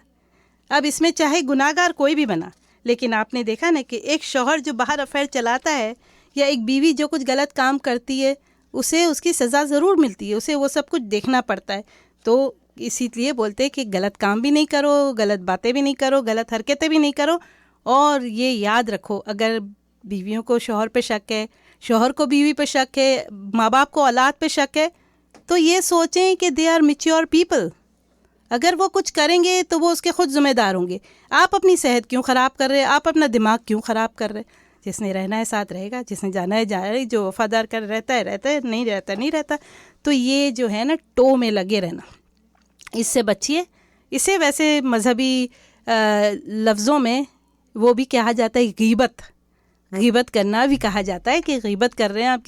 اب اس میں چاہے گناہ گار کوئی بھی بنا, لیکن آپ نے دیکھا نا کہ ایک شوہر جو باہر افیئر چلاتا ہے, یا ایک بیوی جو کچھ غلط کام کرتی ہے, اسے اس کی سزا ضرور ملتی ہے, اسے وہ سب کچھ دیکھنا پڑتا ہے. تو اسی لیے بولتے کہ غلط کام بھی نہیں کرو, غلط باتیں بھی نہیں کرو, غلط حرکتیں بھی نہیں کرو. اور یہ یاد رکھو, اگر بیویوں کو شوہر پہ شک ہے, شوہر کو بیوی پہ شک ہے, ماں باپ کو اولاد پہ شک ہے, تو یہ سوچیں کہ دے آر میچور پیپل. اگر وہ کچھ کریں گے تو وہ اس کے خود ذمہ دار ہوں گے. آپ اپنی صحت کیوں خراب کر رہے, آپ اپنا دماغ کیوں خراب کر رہے؟ جس نے رہنا ہے ساتھ رہے گا, جس نے جانا ہے جائے گا, جو وفادار کر رہتا ہے, نہیں رہتا. تو یہ جو ہے نا ٹو میں لگے رہنا, اس سے بچیے. اسے ویسے مذہبی لفظوں میں وہ بھی کہا جاتا ہے غیبت کرنا بھی کہا جاتا ہے, کہ غیبت کر رہے ہیں آپ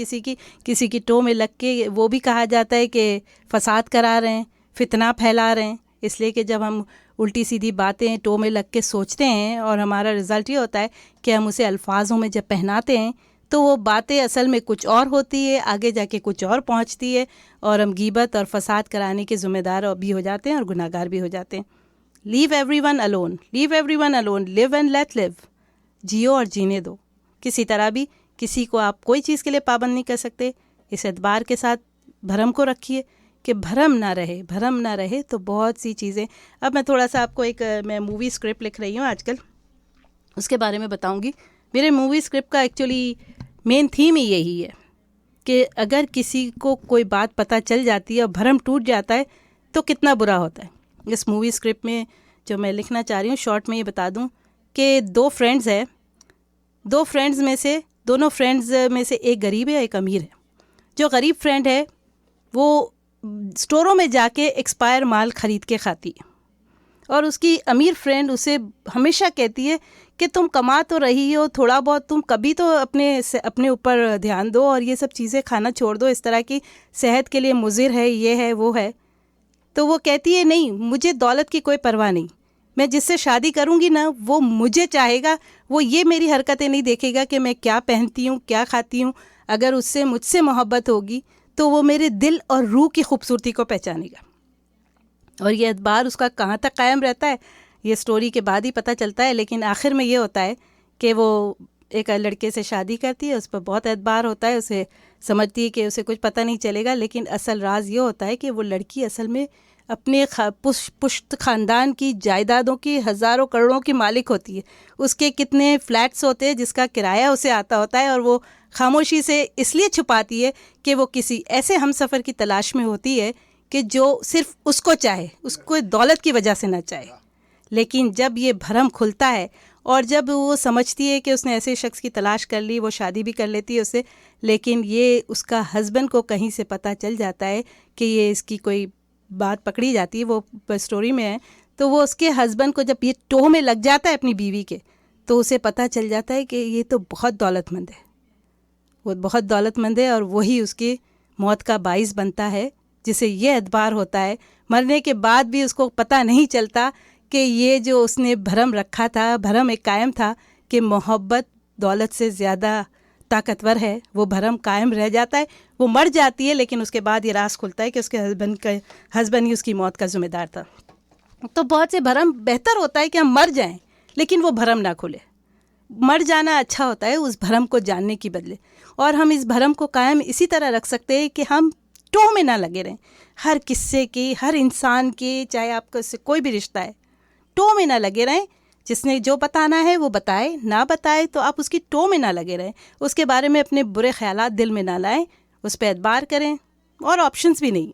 کسی کی ٹو میں لگ کے. وہ بھی کہا جاتا ہے کہ فساد کرا رہے ہیں, فتنہ پھیلا رہے ہیں. اس لیے کہ جب ہم الٹی سیدھی باتیں ٹو میں لگ کے سوچتے ہیں, اور ہمارا رزلٹ یہ ہوتا ہے کہ ہم اسے الفاظوں میں جب پہناتے ہیں, تو وہ باتیں اصل میں کچھ اور ہوتی ہے, آگے جا کے کچھ اور پہنچتی ہے, اور ہم غیبت اور فساد کرانے کے ذمہ دار بھی ہو جاتے ہیں اور گناہ گار بھی ہو جاتے ہیں. Leave everyone alone, live and let live. جیو اور جینے دو. کسی طرح بھی کسی کو آپ کوئی چیز کے لیے پابند نہیں کر سکتے. اس اعتبار کے ساتھ بھرم کو رکھیے کہ بھرم نہ رہے تو بہت سی چیزیں. اب میں تھوڑا سا آپ کو میں مووی اسکرپٹ لکھ رہی ہوں آج کل, اس کے بارے میں بتاؤں گی. میرے مووی اسکرپٹ کا ایکچولی مین تھیم ہی یہی ہے کہ اگر کسی کو کوئی بات پتہ چل جاتی ہے اور بھرم ٹوٹ جاتا ہے تو کتنا برا ہوتا ہے. اس مووی اسکرپٹ میں جو میں لکھنا چاہ رہی ہوں, شارٹ میں یہ بتا دوں کہ دونوں فرینڈز میں سے ایک غریب ہے, ایک امیر ہے. جو غریب فرینڈ ہے وہ اسٹوروں میں جا کے ایکسپائر مال خرید کے کھاتی ہے, اور اس کی امیر فرینڈ اسے ہمیشہ کہتی ہے کہ تم کما تو رہی ہو تھوڑا بہت, تم کبھی تو اپنے اوپر دھیان دو, اور یہ سب چیزیں کھانا چھوڑ دو, اس طرح کی صحت کے لیے مضر ہے, یہ ہے وہ ہے. تو وہ کہتی ہے نہیں, مجھے دولت کی کوئی پرواہ نہیں, میں جس سے شادی کروں گی نا وہ مجھے چاہے گا, وہ یہ میری حرکتیں نہیں دیکھے گا کہ میں کیا پہنتی ہوں, کیا کھاتی ہوں. اگر اس سے مجھ سے محبت ہوگی تو وہ میرے دل اور روح کی خوبصورتی کو پہچانے گا. اور یہ اعتبار اس کا کہاں تک قائم رہتا ہے یہ سٹوری کے بعد ہی پتہ چلتا ہے, لیکن آخر میں یہ ہوتا ہے کہ وہ ایک لڑکے سے شادی کرتی ہے, اس پر بہت اعتبار ہوتا ہے, اسے سمجھتی ہے کہ اسے کچھ پتہ نہیں چلے گا, لیکن اصل راز یہ ہوتا ہے کہ وہ لڑکی اصل میں اپنے پشت خاندان کی جائیدادوں کی ہزاروں کروڑوں کی مالک ہوتی ہے. اس کے کتنے فلیٹس ہوتے ہیں جس کا کرایہ اسے آتا ہوتا ہے, اور وہ خاموشی سے اس لیے چھپاتی ہے کہ وہ کسی ایسے ہم سفر کی تلاش میں ہوتی ہے کہ جو صرف اس کو چاہے, اس کو دولت کی وجہ سے نہ چاہے. لیکن جب یہ بھرم کھلتا ہے اور جب وہ سمجھتی ہے کہ اس نے ایسے شخص کی تلاش کر لی, وہ شادی بھی کر لیتی ہے اس سے, لیکن یہ اس کا ہسبینڈ کو کہیں سے پتہ چل جاتا ہے کہ یہ اس کی کوئی بات پکڑی جاتی ہے, وہ اسٹوری میں ہے. تو وہ اس کے ہسبینڈ کو جب یہ ٹوہ میں لگ جاتا ہے اپنی بیوی کے, تو اسے پتہ چل جاتا ہے کہ یہ تو بہت دولت مند ہے, وہ بہت دولت مند ہے, اور وہی اس کی موت کا باعث بنتا ہے, جسے یہ اعتبار ہوتا ہے مرنے کے بعد بھی اس کو پتہ نہیں چلتا کہ یہ جو اس نے بھرم رکھا تھا, بھرم ایک قائم تھا کہ محبت دولت سے زیادہ طاقتور ہے, وہ بھرم قائم رہ جاتا ہے. وہ مر جاتی ہے لیکن اس کے بعد یہ راز کھلتا ہے کہ اس کے ہسبینڈ ہی اس کی موت کا ذمہ دار تھا. تو بہت سے بھرم, بہتر ہوتا ہے کہ ہم مر جائیں لیکن وہ بھرم نہ کھلے. مر جانا اچھا ہوتا ہے اس بھرم کو جاننے کی بدلے. اور ہم اس بھرم کو قائم اسی طرح رکھ سکتے ہیں کہ ہم ٹو میں نہ لگے رہیں. ہر قصے کی, ہر انسان کی, چاہے آپ کا اس سے کوئی بھی رشتہ ہے, ٹو میں نہ لگے رہیں. جس نے جو بتانا ہے وہ بتائے, نہ بتائے تو آپ اس کی ٹو میں نہ لگے رہیں. اس کے بارے میں اپنے برے خیالات دل میں نہ لائیں, اس پہ اعتبار کریں. اور آپشنز بھی نہیں,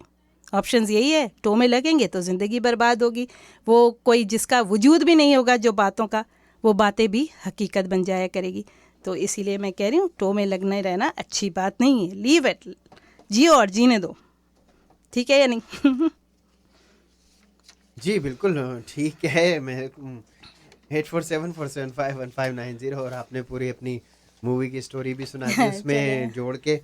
آپشنز یہی ہے, ٹو میں لگیں گے تو زندگی برباد ہوگی. وہ کوئی جس کا وجود بھی نہیں ہوگا جو باتوں کا, وہ باتیں بھی حقیقت بن جایا کرے گی. تو اسی لیے میں کہہ رہی ہوں ٹو میں لگنے رہنا اچھی بات نہیں ہے. لیو اٹ, جیو اور جینے دو. ٹھیک ہے یا نہیں؟ جی بالکل ٹھیک ہے. میں 8474751590 اور آپ نے پوری اپنی مووی کی سٹوری بھی سنا دی اس میں جوڑ کے.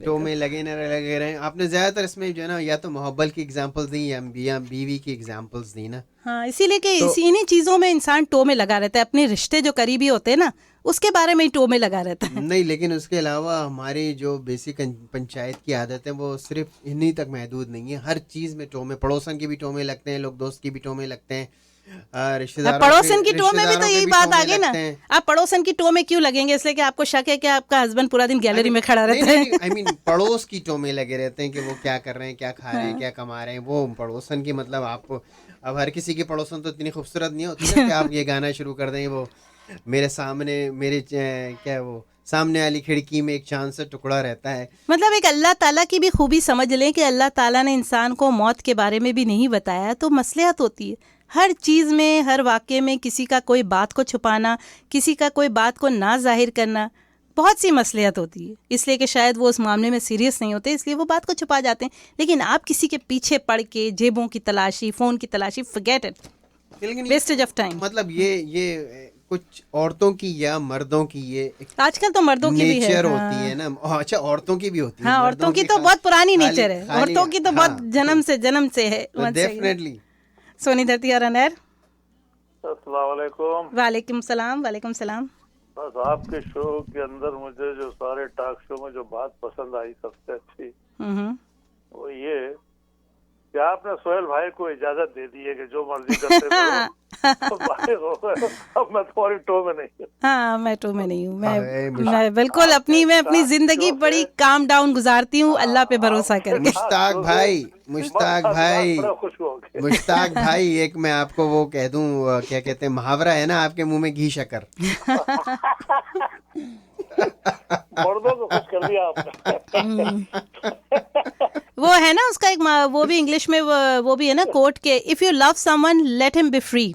تو میں لگے نہ لگے رہے. آپ نے زیادہ تر اس میں جو ہے نا یا تو محبت کی ایگزامپلس دی یا بیوی کی ایگزامپلس دی نا. ہاں, اسی لیے کہ انہی چیزوں میں انسان ٹو میں لگا رہتا ہے. اپنے رشتے جو قریبی ہوتے ہیں نا اس کے بارے میں ہی ٹو میں لگا رہتا ہے. نہیں, لیکن اس کے علاوہ ہماری جو بیسک پنچایت کی عادت ہے وہ صرف انہی تک محدود نہیں ہے. ہر چیز میں ٹو میں, پڑوسن کی بھی ٹو میں لگتے ہیں لوگ, دوست کی بھی ٹو میں لگتے ہیں, رشتہ داروں پڑوسن کی ٹو میں بھی تو یہی بات آ گئی نا. آپ پڑوسن کی ٹو میں کیوں لگیں گے؟ اس لیے کہ آپ کو شک ہے کہ آپ کا ہسبینڈ پورا دن گیلری میں کھڑا رہتا ہے. آئی مین پڑوس کی ٹو میں لگے رہتے ہیں کہ وہ کیا کر رہے ہیں, کیا کھا رہے ہیں, کیا کما رہے ہیں. وہ پڑوسن کی مطلب آپ کو, اب ہر کسی کی پڑوسن تو اتنی خوبصورت نہیں ہوتی کہ آپ یہ گانا شروع کر دیں, وہ میرے سامنے, میرے کیا وہ سامنے والی کھڑکی میں ایک چاند سے ٹکڑا رہتا ہے. مطلب ایک اللہ تعالیٰ کی بھی خوبی سمجھ لیں کہ اللہ تعالیٰ نے انسان کو موت کے بارے میں بھی نہیں بتایا. تو مصلحت ہوتی ہے ہر چیز میں, ہر واقعے میں کسی کا کوئی بات کو چھپانا, کسی کا کوئی بات کو نہ ظاہر کرنا, بہت سی مصلحت ہوتی ہے. اس لیے کہ شاید وہ اس معاملے میں سیریس نہیں ہوتے, اس لیے وہ بات کو چھپا جاتے ہیں. لیکن آپ کسی کے پیچھے پڑ کے جیبوں کی تلاشی, فون کی تلاشی, forget it, wastage of time. مطلب یہ کچھ عورتوں کی یا مردوں کی یہ آج کل تو مردوں کی بھی ہے نیچر ہوتی ہے نا. اچھا, عورتوں کی بھی ہوتی ہے. ہاں, عورتوں کی تو بہت پرانی نیچر ہے, عورتوں کی تو بہت جنم سے ہے. ڈیفینیٹلی. سونی دھرتی اور انیر. السلام علیکم. وعلیکم السلام. وعلیکم السلام. بس آپ کے شو کے اندر مجھے جو سارے ٹاک شو میں جو بات پسند آئی سب سے اچھی وہ یہ کہ آپ نے سہیل بھائی کو اجازت دے دی ہے کہ جو مرضی کرتے رہو. اب میں تمہاری ٹو میں نہیں ہوں. ہاں, میں ٹو میں نہیں ہوں. میں بالکل میں اپنی زندگی بڑی کام ڈاؤن گزارتی ہوں, اللہ پہ بھروسہ کر کے. مشتاق بھائی ایک میں آپ کو وہ کہہ دوں, کیا کہتے ہیں محاورہ ہے نا, آپ کے منہ میں گھی شکر. مردوں کو خوش کر دیا آپ نے. وہ ہے نا اس کا ایک, وہ بھی انگلش میں وہ بھی ہے نا کوٹ کے, if you love someone let him be free,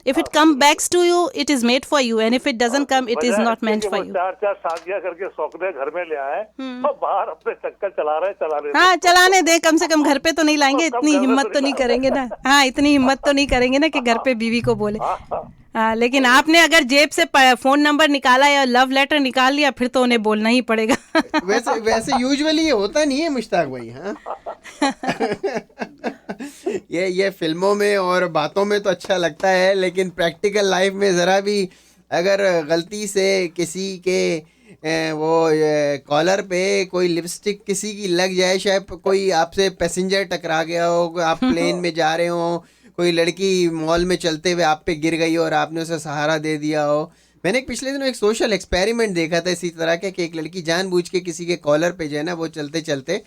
if it come backs to you it is made for you and if it doesn't come it is not meant for you. 4 شادیاں کر کے سوکنے گھر میں لے آئے اور باہر اپنے چکر چلا رہے. ہاں, چلانے دیں, کم سے کم گھر پہ تو نہیں لائیں گے. اتنی ہمت تو نہیں کریں گے نا. ہاں, اتنی ہمت تو نہیں کریں گے نا کہ گھر پہ بیوی کو بولے. ہاں, لیکن آپ نے اگر جیب سے فون نمبر نکالا یا لو لیٹر نکال لیا پھر تو انہیں بولنا ہی پڑے گا. ویسے یوزولی یہ ہوتا نہیں ہے مشتاق بھائی. ہاں, یہ فلموں میں اور باتوں میں تو اچھا لگتا ہے, لیکن پریکٹیکل لائف میں ذرا بھی اگر غلطی سے کسی کے وہ کالر پہ کوئی لپسٹک کسی کی لگ جائے, شاید کوئی آپ سے پیسنجر ٹکرا گیا ہو, آپ پلین میں جا رہے ہوں, کوئی لڑکی مال میں چلتے ہوئے آپ پہ گر گئی اور آپ نے اسے سہارا دے دیا ہو. میں نے پچھلے دنوں ایک سوشل ایکسپیریمنٹ دیکھا تھا اسی طرح کا, کہ ایک لڑکی جان بوجھ کے کسی کے کالر پہ جو ہے نا وہ چلتے چلتے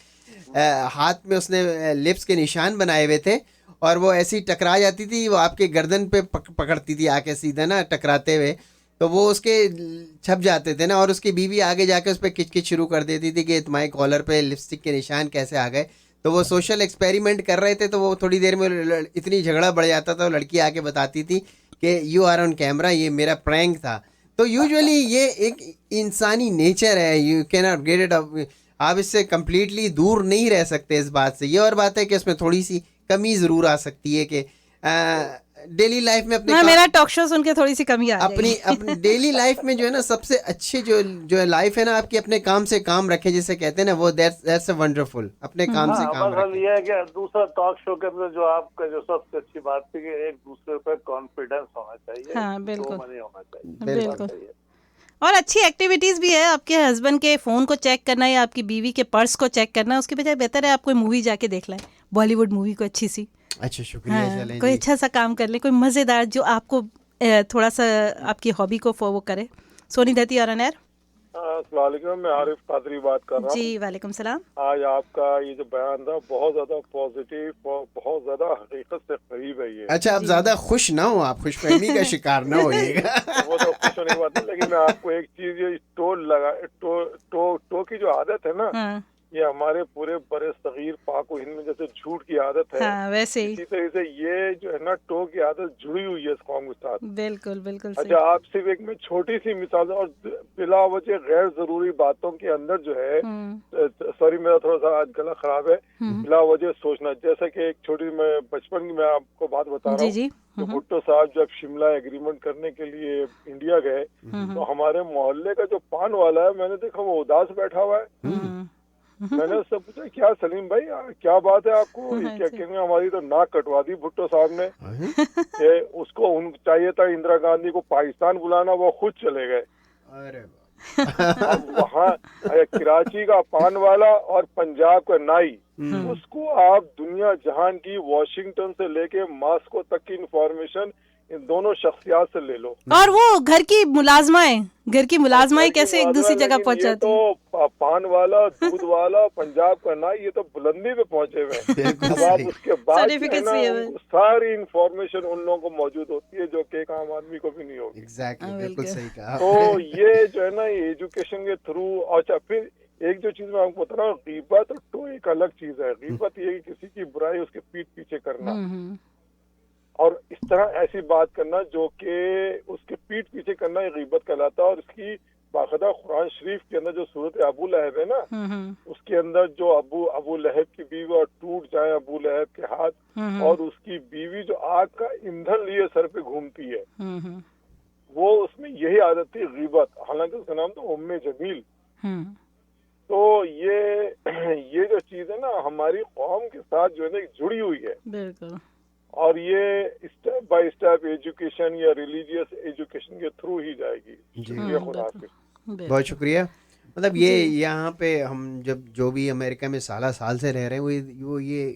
ہاتھ میں اس نے لپس کے نشان بنائے ہوئے تھے, اور وہ ایسی ٹکرا جاتی تھی, وہ آپ کے گردن پہ پکڑتی تھی آ کے سیدھا نا ٹکراتے ہوئے, تو وہ اس کے چھپ جاتے تھے نا, اور اس کی بیوی آگے جا کے اس پہ کچ کچ شروع کر دیتی تھی کہ تمہارے کالر پہ لپسٹک کے نشان کیسے آ گئے. تو وہ سوشل ایکسپیریمنٹ کر رہے تھے, تو وہ تھوڑی دیر میں اتنی جھگڑا بڑھ جاتا تھا, لڑکی آ کے بتاتی تھی کہ یو آر آن کیمرہ, یہ میرا پرینک تھا. تو یوزولی یہ ایک انسانی نیچر ہے, یو کی ناٹ گیٹ اٹ, آپ اس سے کمپلیٹلی دور نہیں رہ سکتے اس بات سے. یہ اور بات ہے کہ اس میں تھوڑی سی کمی ضرور آ سکتی ہے کہ ڈیلی لائف میں ہاں میرا ٹاک شو سن کے تھوڑی سی کمی آ اپنی ڈیلی لائف میں جو ہے نا سب سے اچھی جو لائف ہے نا آپ کی اپنے کام سے کام رکھے جسے کہتے ہیں نا وہ دیٹس اے ونڈرفل اپنے کام سے کام رکھے. یہ ہے کہ دوسرا ٹاک شو کے اندر جو آپ کا جو سب سے اچھی بات تھی کہ ایک دوسرے پہ کانفیڈینس ہونا چاہیے. ہاں بالکل نہیں ہونا چاہیے. بالکل. اور اچھی ایکٹیویٹیز بھی ہے. آپ کے ہسبینڈ کے فون کو چیک کرنا یا آپ کی بیوی کے پرس کو چیک کرنا اس کے بجائے بہتر ہے آپ کوئی مووی جا کے دیکھ لیں, بالی ووڈ مووی کو اچھی سی. اچھا شکریہ. کوئی اچھا سا کام کر لیں, کوئی مزیدار جو آپ کو تھوڑا سا آپ کی ہابی کو فالو کرے. سونی دھتی اور انیر. السلام علیکم, میں عارف قادری بات کر رہا ہوں. جی وعلیکم السلام. آج آپ کا یہ جو بیان تھا بہت زیادہ پازیٹیو اور بہت زیادہ حقیقت سے قریب ہے. یہ اچھا آپ زیادہ خوش نہ ہو, آپ خوش فہمی کا شکار نہ ہوئے گا. وہ تو خوش ہونے کی بات ہے, لیکن میں آپ کو ایک چیز یہ ٹو کی جو عادت ہے نا یہ ہمارے پورے برے صغیر پاک و ہند میں جیسے جھوٹ کی عادت ہے ویسے ہی اسی طرح سے یہ جو ہے نا ٹو کی عادت جڑی ہوئی ہے اس قوم کے ساتھ. بالکل بالکل. اچھا آپ صرف ایک میں چھوٹی سی مثال اور بلا وجہ غیر ضروری باتوں کے اندر جو ہے سوری میرا تھوڑا سا آج گلا خراب ہے, بلا وجہ سوچنا. جیسا کہ ایک چھوٹی میں بچپن کی میں آپ کو بات بتا رہا ہوں کہ بھٹو صاحب جب شملہ ایگریمنٹ کرنے کے لیے انڈیا گئے تو ہمارے محلے کا جو پان والا ہے میں نے دیکھا وہ اداس بیٹھا ہوا ہے. میں نے اس سے پوچھا کیا سلیم بھائی کیا بات ہے آپ کو, کیا کہیں ہماری تو ناک کٹوا دی بھٹو صاحب نے کہ اس کو چاہیے تھا اندرا گاندھی کو پاکستان بلانا, وہ خود چلے گئے. اب وہاں کراچی کا پان والا اور پنجاب کا نائی اس کو آپ دنیا جہان کی واشنگٹن سے لے کے ماسکو تک کی انفارمیشن ان دونوں شخصیات سے لے لو. اور وہ گھر کی ملازمائیں کیسے ایک دوسری جگہ پہنچ جاتی ہیں. تو پان والا, دودھ والا, پنجاب کا نائی یہ تو بلندی پہ پہنچے ہوئے ہیں. اب آپ اس کے بعد ساری انفارمیشن ان لوگوں کو موجود ہوتی ہے جو کہ ایک عام آدمی کو بھی نہیں ہوگی. بالکل صحیح کہا. تو یہ جو ہے نا ایجوکیشن کے تھرو. اچھا پھر ایک جو چیز میں آپ کو بتا رہا ہوں, غیبت تو ایک الگ چیز ہے. غیبت یہ کہ کسی کی برائی اس کے پیٹ پیچھے کرنا اور اس طرح ایسی بات کرنا جو کہ اس کے پیٹ پیچھے کرنا یہ غیبت کہلاتا ہے. اور اس کی باقاعدہ قرآن شریف کے اندر جو صورت ابو لہب ہے نا اس کے اندر جو ابو لہب کی بیوی اور ٹوٹ جائے ابو لہب کے ہاتھ اور اس کی بیوی جو آگ کا ایندھن لیے سر پہ گھومتی ہے, وہ اس میں یہی عادت تھی غیبت. حالانکہ اس کا نام تو ام جمیل. تو یہ جو چیز ہے نا ہماری قوم کے ساتھ جو ہے نا جڑی ہوئی ہے. بالکل. اور یہ اسٹیپ بائی اسٹیپ ایجوکیشن یا ریلیجیس ایجوکیشن کے تھرو ہی جائے گی. شکریہ, خدا حافظ. بہت شکریہ. مطلب یہ یہاں پہ ہم جب جو بھی امریکہ میں سال سے رہ رہے ہیں وہ یہ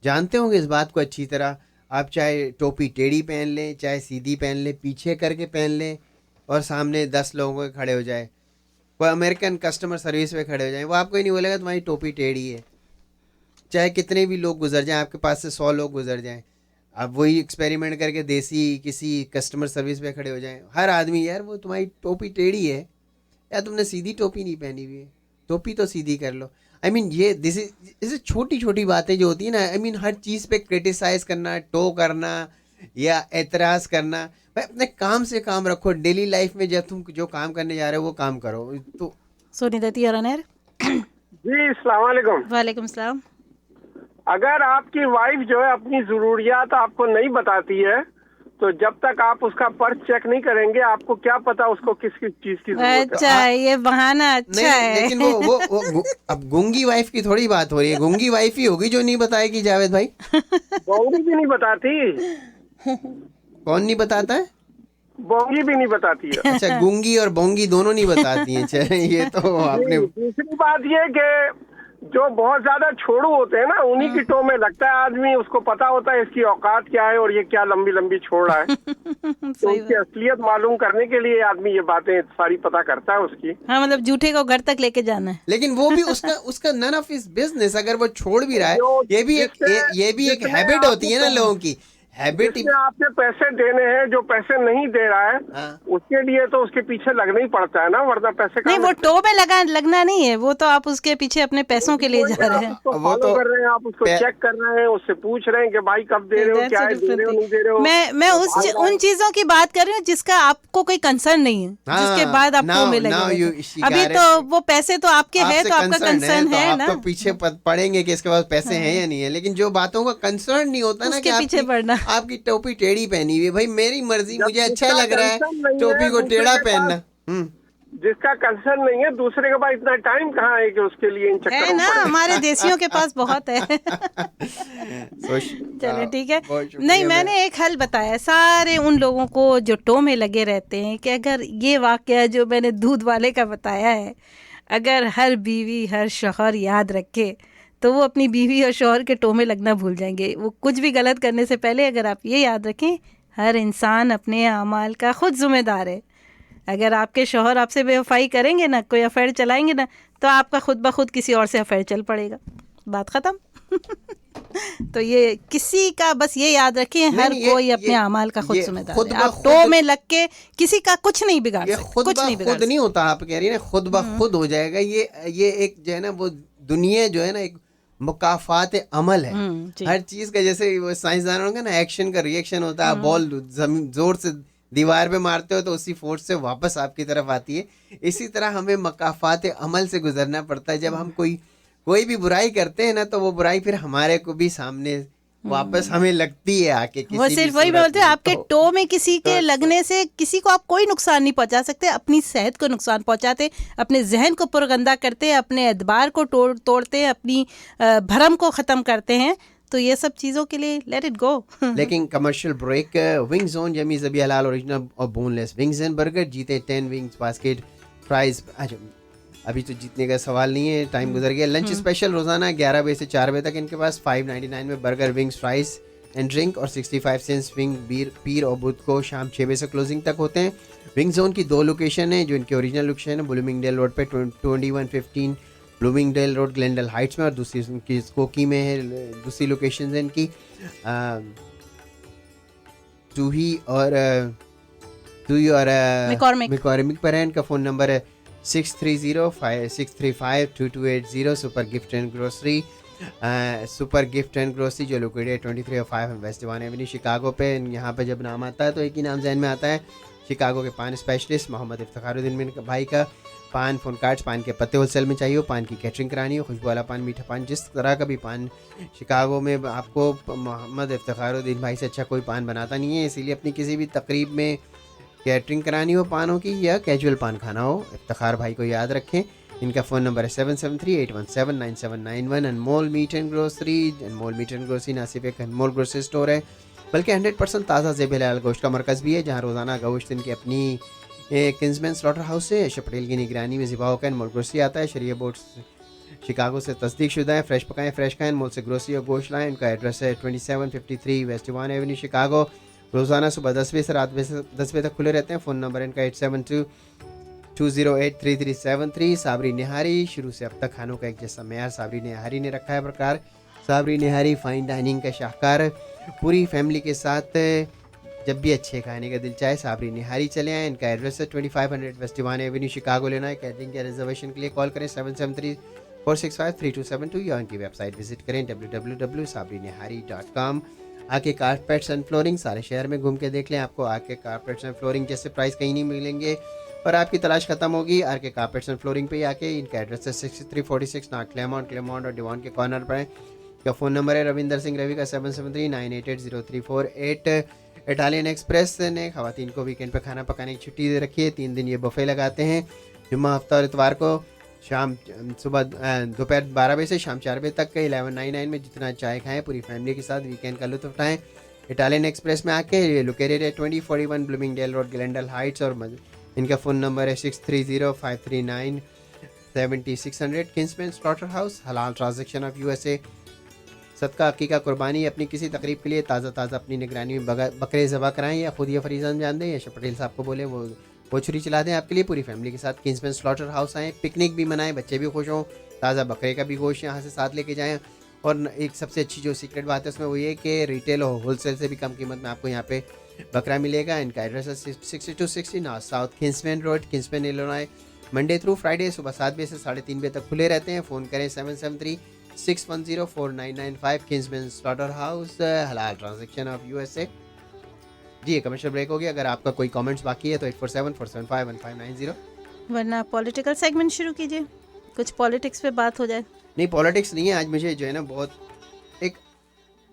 جانتے ہوں گے اس بات کو اچھی طرح. آپ چاہے ٹوپی ٹیڑھی پہن لیں, چاہے سیدھی پہن لیں, پیچھے کر کے پہن لیں اور سامنے 10 لوگوں کے کھڑے ہو جائے, وہ امریکن کسٹمر سروس پہ کھڑے ہو جائیں, وہ آپ کو ہی نہیں بولے گا تمہاری ٹوپی ٹیڑھی ہے. چاہے کتنے بھی لوگ گزر جائیں, آپ کے پاس سے 100 لوگ گزر جائیں, آپ وہی ایکسپیریمنٹ کر کے دیسی کسی کسٹمر سروس پہ کھڑے ہو جائیں, ہر آدمی یار وہ تمہاری ٹوپی ٹیڑھی ہے یا تم نے سیدھی ٹوپی نہیں پہنی ہوئی ہے, ٹوپی تو سیدھی کر لو. یہ دس چھوٹی چھوٹی باتیں جو ہوتی ہیں نا, ہر چیز پہ کرٹیسائز کرنا, ٹو کرنا یا اعتراض کرنا. بھائی اپنے کام سے کام رکھو. ڈیلی لائف میں جب تم جو کام کرنے جا رہے ہو وہ کام کرو. تو سونی دتی اور انیر. جی السلام علیکم. وعلیکم السلام. اگر آپ کی وائف جو ہے اپنی ضروریات آپ کو نہیں بتاتی ہے تو جب تک آپ اس کا پرس چیک نہیں کریں گے آپ کو کیا پتا اس کو کس چیز کی ضرورت ہے. اچھا یہ بہانہ اچھا ہے. لیکن وہ اب گونگی وائف کی تھوڑی بات ہو رہی ہے. گونگی وائف ہی ہوگی جو نہیں بتائے گی جاوید بھائی. گونگی بھی نہیں بتاتی. کون نہیں بتاتا ہے؟ بونگی بھی نہیں بتاتی ہے. اچھا گونگی اور بونگی دونوں نہیں بتاتی ہیں. یہ تو آپ نے. دوسری بات یہ کہ جو بہت زیادہ چھوڑو ہوتے ہیں نا انہی کی ٹو میں لگتا ہے آدمی, اس کو پتا ہوتا ہے اس کی اوقات کیا ہے اور یہ کیا لمبی لمبی چھوڑ رہا ہے. تو اس کی اصلیت معلوم کرنے کے لیے آدمی یہ باتیں ساری پتا کرتا ہے اس کی. ہاں مطلب جھوٹے کو گھر تک لے کے جانا ہے. لیکن وہ بھی اس کا نن آف ہز بزنس. اگر وہ چھوڑ بھی رہا ہے یہ بھی ایک ہیبٹ ہوتی ہے نا لوگوں کی. ہیبٹ آپ نے پیسے دینے ہیں, جو پیسے نہیں دے رہا ہے اس کے لیے تو اس کے پیچھے لگنا ہی پڑتا ہے نا, ورنہ پیسے نہیں. وہ ٹو میں لگنا نہیں ہے, وہ تو آپ اس کے پیچھے اپنے پیسوں کے لیے جا رہے ہیں. وہ تو کر رہے ہیں, آپ اس کو چیک کر رہے ہیں, اس سے پوچھ رہے ہیں کہ بھائی کب دے رہے ہو, کیا دے رہے ہو, نہیں دے رہے ہو. میں ان چیزوں کی بات کر رہی ہوں جس کا آپ کو کوئی کنسرن نہیں ہے, جس کے بعد آپ کو ملے گا. ابھی تو وہ پیسے تو آپ کے ہیں تو آپ کا کنسرن ہے نا. تو پیچھے پڑیں گے کہ اس کے پاس پیسے ہیں یا نہیں ہے. لیکن جو باتوں کا کنسرن نہیں ہوتا نا, پیچھے پڑنا آپ کی ٹوپی ٹیڑھی پہنی ہوئی ہے, بھائی میری مرضی, جب مجھے جس اچھا کا لگ رہا ہے concern نہیں ٹوپی ہے, کو دوسرے ٹیڑھا کے پہننا. جس کا کنسرن نہیں ہے دوسرے کے پاس اتنا ٹائم کہاں ہے کہ اس کے لیے ان ہے چکروں نا, میں پڑے. ہمارے دیسیوں کے پاس بہت ہے. چلے ٹھیک ہے. نہیں, میں نے ایک حل بتایا سارے ان لوگوں کو جو ٹو میں لگے رہتے ہیں کہ اگر یہ واقعہ جو میں نے دودھ والے کا بتایا ہے, اگر ہر بیوی ہر شوہر یاد رکھے تو وہ اپنی بیوی اور شوہر کے ٹو میں لگنا بھول جائیں گے. وہ کچھ بھی غلط کرنے سے پہلے اگر آپ یہ یاد رکھیں, ہر انسان اپنے اعمال کا خود ذمہ دار ہے. اگر آپ کے شوہر آپ سے بے وفائی کریں گے نا, کوئی افیئر چلائیں گے نا, تو آپ کا خود بخود کسی اور سے افیئر چل پڑے گا, بات ختم. تو یہ کسی کا بس یہ یاد رکھیں, ہر کوئی اپنے اعمال کا خود ذمہ دار ہے. آپ ٹو میں لگ کے کسی کا کچھ نہیں بگاڑ سکتے, کچھ نہیں بگاڑ خود نہیں ہوتا, آپ کہہ رہی ہیں خود بخود ہو جائے گا. یہ ایک جو ہے نا وہ دنیا جو ہے نا ایک مکافات عمل ہے ہر چیز کا. جیسے وہ سائنسدانوں کا نا ایکشن کا ری ایکشن ہوتا ہے, بال زور سے دیوار پہ مارتے ہو تو اسی فورس سے واپس آپ کی طرف آتی ہے. اسی طرح ہمیں مکافات عمل سے گزرنا پڑتا ہے. جب ہم کوئی بھی برائی کرتے ہیں نا, تو وہ برائی پھر ہمارے کو بھی سامنے واپس ہمیں لگتی ہے آ کے. وہ صرف وہی بولتے ہیں, آپ کے ٹو میں کسی کے لگنے سے کسی کو آپ کوئی نقصان نہیں پہنچا سکتے, اپنی صحت کو نقصان پہنچاتے, اپنے ذہن کو پرگندہ کرتے, اپنے اعتبار کو توڑتے, اپنی بھرم کو ختم کرتے ہیں. تو یہ سب چیزوں کے لیے لیٹ اٹ گو. لیکن commercial break. Wing zone یمی Zabih حلال اوریجنل اور bone less wings and burger جیتے 10 ونگز باسکٹ فرائز. ابھی تو جیتنے کا سوال نہیں ہے, ٹائم گزر گیا. لنچ اسپیشل روزانہ 11 بجے سے 4 بجے تک ان کے پاس 5.99 میں burger, wings, fries and drink, اور 65 سینٹس ونگ بیر پیر اور بدھ کو شام 6 بجے سے کلوزنگ تک ہوتے ہیں. ونگ زون کی 2 لوکیشن ہیں جو ان کی اوریجنل لوکیشن ہے بلومنگ ڈیل روڈ پہ 2115 بلومنگ ڈیل روڈ گلینڈل ہائٹس میں, اور دوسری ان کی اسکوکی میں ہے. دوسری لوکیشن ہے ان کی ٹوہی اور میکارمک پر ہے. ان کا فون نمبر ہے 6305635280. سپر گفٹ اینڈ گروسری جو لوکیٹڈ ہے 2305 ویسٹ ڈیوان ایونیو شکاگو پہ. یہاں پہ جب نام آتا ہے تو ایک ہی نام ذہن میں آتا ہے, شکاگو کے پان اسپیشلسٹ محمد افتخار الدین میرے بھائی کا. پان فون کارڈس, پان کے پتے ہول سیل میں چاہیے ہو, پان کی کیٹرنگ کرانی ہو, خوشبو والا پان, میٹھا پان, جس طرح کا بھی پان شکاگو میں آپ کو محمد افتخار الدین بھائی سے اچھا کوئی پان بناتا نہیں ہے. اسی لیے اپنی کسی بھی تقریب میں کیٹرنگ کرانی ہو پانوں کی یا کیجول پان کھانا ہو, افتخار بھائی کو یاد رکھیں. ان کا فون نمبر ہے 7738179791. انمول میٹ اینڈ گروسری. انمول میٹ اینڈ گروسری نہ صرف ایک انمول گروسری اسٹور ہے بلکہ 100% تازہ ذبح حلال گوشت کا مرکز بھی ہے, جہاں روزانہ گوشت ان کی اپنی کنزمین سلاٹر ہاؤس سے اشرف پٹیل کی نگرانی میں ذبح ہو کر انمول گروسری آتا ہے. شریعہ بورڈ شکاگو سے تصدیق شدہ ہے. فریش پکائیں, فریش کھائیں, انمول سے گروسری اور گوشت لائیں. ان کا ایڈریس ہے 2753 ویسٹ ڈیوان ایونیو شکاگو. روزانہ صبح 10 بجے سے رات 10 بجے تک کھلے رہتے ہیں. فون نمبر ان کا 8722083373. صابری نہاری, شروع سے اب تک کھانوں کا ایک جیسا معیار صابری نہاری نے رکھا ہے برقرار. صابری نہاری فائن ڈائننگ کا شاہکار, پوری فیملی کے ساتھ جب بھی اچھے کھانے کا دل چاہے صابری نہاری چلے آئیں. ان کا ایڈریس ہے 2500 ویسٹ ڈیوان ایونیو شکاگو لینا ہے. کیٹرنگ یا ریزرویشن کے لیے کال کریں 7734653272 یا ان کی ویب سائٹ وزٹ کریں www.sabrinehari.com. آ کے کارپیٹس اینڈ فلورنگ سارے شہر میں گھوم کے دیکھ لیں, آپ کو آ کے کارپیٹس اینڈ فلورنگ جیسے پرائز کہیں نہیں ملیں گے اور آپ کی تلاش ختم ہوگی. آر کے کارپیٹس اینڈ فلورنگ پہ آ کے. ان کا ایڈریس ہے 6346 نارتھ کلیمونٹ اور ڈیوان کے کارنر پر ہے. کا فون نمبر ہے روندر سنگھ روی کا 7739880348. اٹالین ایکسپریس نے خواتین کو ویکینڈ پہ کھانا پکانے کی چھٹی دے رکھی ہے. 3 دن یہ بفے لگاتے ہیں, جمعہ, ہفتہ اور اتوار کو صبح دوپہر 12 بجے سے شام 4 بجے تک. 1199 میں جتنا چائے کھائیں, پوری فیملی کے ساتھ ویکینڈ کا لطف اٹھائیں. اٹالین ایکسپریس میں آ کے لوکیٹڈ ہے 2041 بلومنگ ڈیل روڈ گلینڈل ہائٹس, اور ان کا فون نمبر ہے 6305397600. کنسمین سلاٹر ہاؤس, حلال ٹرانزیکشن آف USA. صدقہ عقیقہ قربانی اپنی کسی تقریب کے لیے تازہ اپنی نگرانی میں بکرے ذبح کرائیں یا خود یہ فریضہ انجام دیں, یا اشرف پٹیل صاحب کو بولیں وہ چھری چلا دیں آپ کے لیے. پوری فیملی کے ساتھ کنسمین سلاٹر ہاؤس آئیں, پکنک بھی منائیں, بچے بھی خوش ہوں, تازہ بکرے کا بھی گوشت یہاں سے ساتھ لے کے جائیں. اور ایک سب سے اچھی جو سیکرٹ بات ہے اس میں وہ یہ کہ ریٹیل اور ہول سیل سے بھی کم قیمت میں آپ کو یہاں پہ بکرا ملے گا. ان کا ایڈریس ہے 6260 north south Kinsman road, Kinsman Illinois. Monday through Friday صبح 7 بجے سے 3:30 بجے تک کھلے رہتے ہیں. فون کریں 7736104995. کنسمین سلاٹر ہاؤس, حلال ٹرانزیکشن آف USA. جی کمرشل بریک ہو گیا. اگر آپ کا کوئی کامنٹس باقی ہے تو 8474751590. ورنہ پولیٹیکل سیگمنٹ شروع کیجیے, کچھ پالیٹکس پہ بات ہو جائے. نہیں پالیٹکس نہیں ہے آج, مجھے جو ہے نا بہت ایک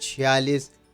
$46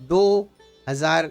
2,000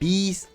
$20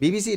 BBC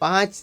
5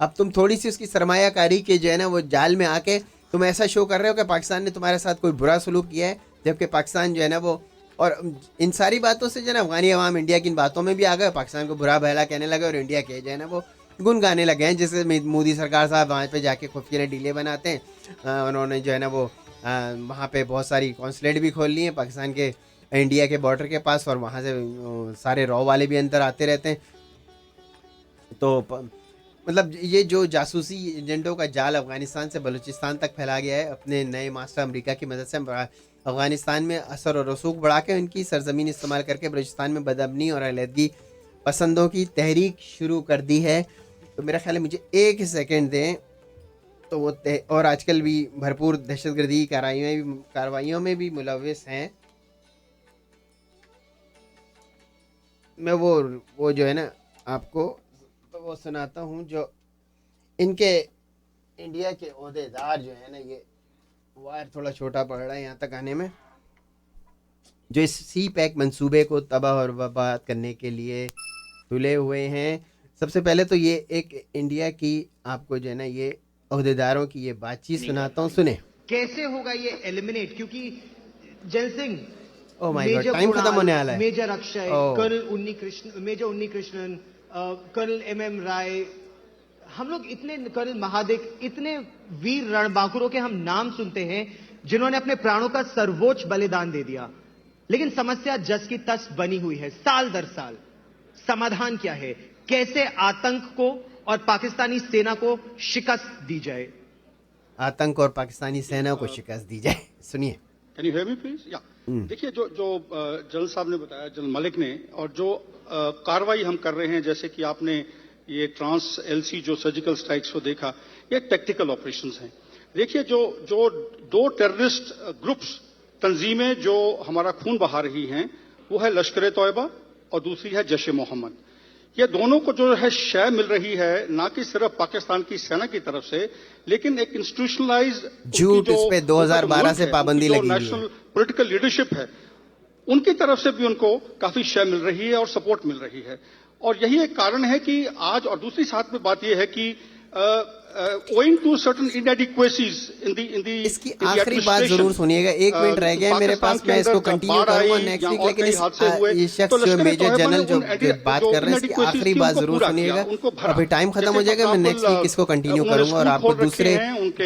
اب تم تھوڑی سی اس کی سرمایہ کاری کے جو ہے نا وہ جال میں آ کے تم ایسا شو کر رہے ہو کہ پاکستان نے تمہارے ساتھ کوئی برا سلوک کیا ہے، جبکہ پاکستان جو ہے نا وہ، اور ان ساری باتوں سے جو ہے نا افغانی عوام انڈیا کی ان باتوں میں بھی آ گئے، پاکستان کو برا بھلا کہنے لگے اور انڈیا کے جو ہے نا وہ گن گانے لگے ہیں، جیسے مودی سرکار صاحب وہاں پہ جا کے خفیہ ڈیلے بناتے ہیں، انہوں نے جو ہے نا وہ وہاں پہ بہت ساری کونسلیٹ بھی کھول لی ہیں پاکستان کے انڈیا کے بارڈر کے پاس، اور وہاں سے سارے رو والے بھی اندر آتے رہتے ہیں. تو مطلب یہ جو جاسوسی ایجنٹوں کا جال افغانستان سے بلوچستان تک پھیلا گیا ہے، اپنے نئے ماسٹر امریکہ کی مدد سے افغانستان میں اثر و رسوخ بڑھا کے ان کی سرزمین استعمال کر کے بلوچستان میں بدامنی اور علیحدگی پسندوں کی تحریک شروع کر دی ہے. تو میرا خیال ہے مجھے ایک سیکنڈ دیں تو وہ اور آج کل بھی بھرپور دہشت گردی کارروائیوں میں بھی ملوث ہیں. میں وہ جو ہے نا آپ کو وہ سناتا ہوں جو ان کے انڈیا کے عہدے دار جو ہے نا، یہ وائر تھوڑا چھوٹا پڑ رہا ہے یہاں تک آنے میں، جو اس سی پیک منصوبے کو تباہ اور برباد کرنے کے لیے تلے ہوئے ہیں. سب سے پہلے تو یہ ایک انڈیا کی آپ کو جو ہے نا یہ عہدے داروں کی یہ بات چیت سناتا ہوں، سنیں. کیسے ہوگا یہ ایلیمنیٹ؟ کیونکہ جل سنگھ، او مائی گاڈ، ٹائم ختم ہونے والا ہے. میجر اکشے، میجر انی کرشنن، کرنل ایم رائے، ہم لوگ اتنے، کرنل مہادک، اتنے ویر رنباکروں کے ہم نام سنتے ہیں جنہوں نے اپنے پرانوں کا سرووچ بلیدان دے دیا، لیکن سمسیا جس کی تس بنی ہوئی ہے سال در سال. سمادھان کیا ہے؟ کیسے آتنک کو اور پاکستانی سینا کو شکست دی جائے؟ آتنک اور پاکستانی سینا کو شکست دی جائے. سنیے. Can you hear me please? Yeah. دیکھیے جو جنرل صاحب نے بتایا، جنرل ملک نے، اور جو کاروائی ہم کر رہے ہیں، جیسے کہ آپ نے یہ ٹرانس ایل سی جو سرجیکل سٹرائکس کو دیکھا، یہ ٹیکٹیکل آپریشنز ہیں. دیکھیے جو دو ٹیررسٹ گروپس، تنظیمیں جو ہمارا خون بہا رہی ہیں، وہ ہے لشکر طیبہ اور دوسری ہے جیش محمد. یہ دونوں کو جو ہے شے مل رہی ہے نہ کہ صرف پاکستان کی سینا کی طرف سے، لیکن ایک انسٹیٹیوشنلائزڈ جھوٹ اس پہ 2012 سے پابندی لگی ہوئی ہے، نیشنل پولیٹیکل لیڈرشپ ہے، ان کی طرف سے بھی ان کو کافی شے مل رہی ہے اور سپورٹ مل رہی ہے. اور یہی ایک کارن ہے کہ آج، اور دوسری ساتھ میں بات یہ ہے کہ owing to certain inadequacies in the اس کی آخری بات ضرور سنیے گا، ایک منٹ رہ گیا میرے پاس، میں اس کو کنٹینیو کروں گا نیکسٹ ویک، لیکن یہ شخص جو میجر جنرل جو بات کر رہے ہیں اس کی آخری بات ضرور سنیے گا. ابھی ٹائم ختم ہو جائے گا، میں نیکسٹ ویک اس کو کنٹینیو کروں گا اور آپ کو دوسرے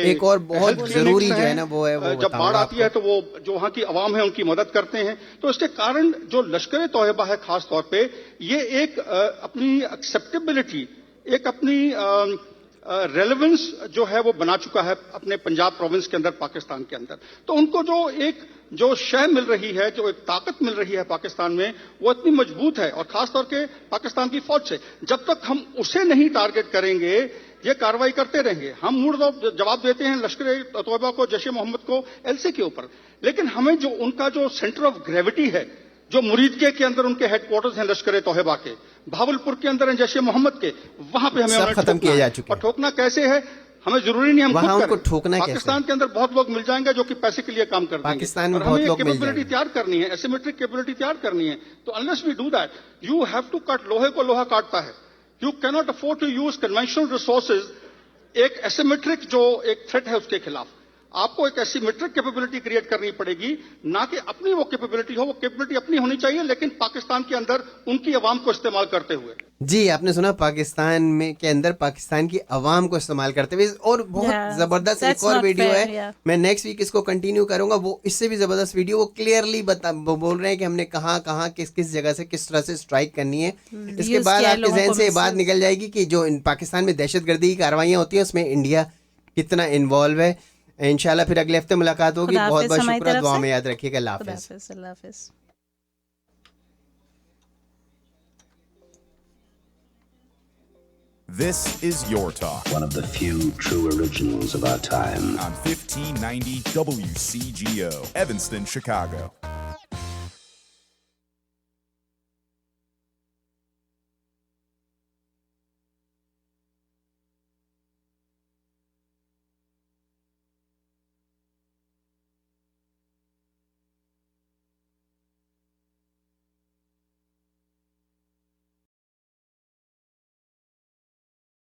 ایک اور بہت ضروری جو ہے نا وہ ہے، وہ جب باڑھ آتی ہے تو وہ جو وہاں کی عوام ہے ان کی مدد کرتے ہیں. تو اس کے کارن جو لشکر طیبہ ہے خاص طور پہ، یہ ایک اپنی ایکسیپٹیبلٹی، ایک اپنی ریلیونس جو ہے وہ بنا چکا ہے اپنے پنجاب پروونس کے اندر، پاکستان کے اندر. تو ان کو جو شے مل رہی ہے، جو ایک طاقت مل رہی ہے پاکستان میں، وہ اتنی مضبوط ہے، اور خاص طور کے پاکستان کی فوج سے. جب تک ہم اسے نہیں ٹارگٹ کریں گے، یہ کاروائی کرتے رہیں گے. ہم موڈ جواب دیتے ہیں لشکر طیبہ کو، جیش محمد کو، ایل سی کے اوپر، لیکن ہمیں جو ان کا جو سینٹر آف گریوٹی ہے، جو مریدکے کے اندر ان کے ہیڈ کوارٹرز ہیں لشکر طیبہ کے، بھاولپور کے اندر ہیں جیش محمد کے، وہاں پہ ہمیں ختم کیا جا چکا ہے. اور ٹھوکنا کیسے ہے؟ ہمیں ضروری نہیں ہم وہاں خود ان کو کریں. ٹھوکنا کیسے؟ پاکستان کے اندر بہت لوگ مل جائیں گے جو کہ پیسے کے لیے کام کرتے ہیں. پاکستان میں بہت لوگ مل جائیں گے. کیپیبلٹی تیار کرنی ہے، ایسیمیٹرک کیپیبلٹی تیار کرنی ہے. تو unless we do that, you have to cut, لوہے کو لوہا کاٹتا ہے. You can't afford to use conventional resources ایک ایسیمیٹرک جو ایک تھریٹ ہے اس کے خلاف. آپ کو ایک ایسی میٹرک کیپیبلٹی کریٹ کرنی پڑے گی، نہ کہ اپنی وہ کیپیبلٹی ہو. وہ کیپیبلٹی اپنی ہونی چاہیے، لیکن پاکستان کے اندر ان کی عوام کو استعمال کرتے ہوئے. جی آپ نے سنا، پاکستان میں کے اندر پاکستان کی عوام کو استعمال کرتے ہوئے. اور بہت زبردست ایک اور ویڈیو ہے، میں نیکسٹ ویک اس کو کنٹینیو کروں گا. وہ اس سے بھی زبردست ویڈیو، وہ کلیئرلی بول رہے ہیں کہ ہم نے کہاں کس جگہ سے کس طرح سے اسٹرائک کرنی ہے. اس کے بعد آپ کے ذہن سے یہ بات نکل جائے گی کہ جو پاکستان میں دہشت گردی کی کارروائیاں ہوتی ہیں اس میں انڈیا کتنا انوالو ہے. انشاءاللہ پھر اگلے ہفتے ملاقات ہوگی. بہت بہت شکریہ، دعا میں یاد رکھیے گا. اللہ حافظ. اللہ حافظ. This is Your Talk, one of the few true originals of our time, on 1590 WCGO, Evanston, Chicago.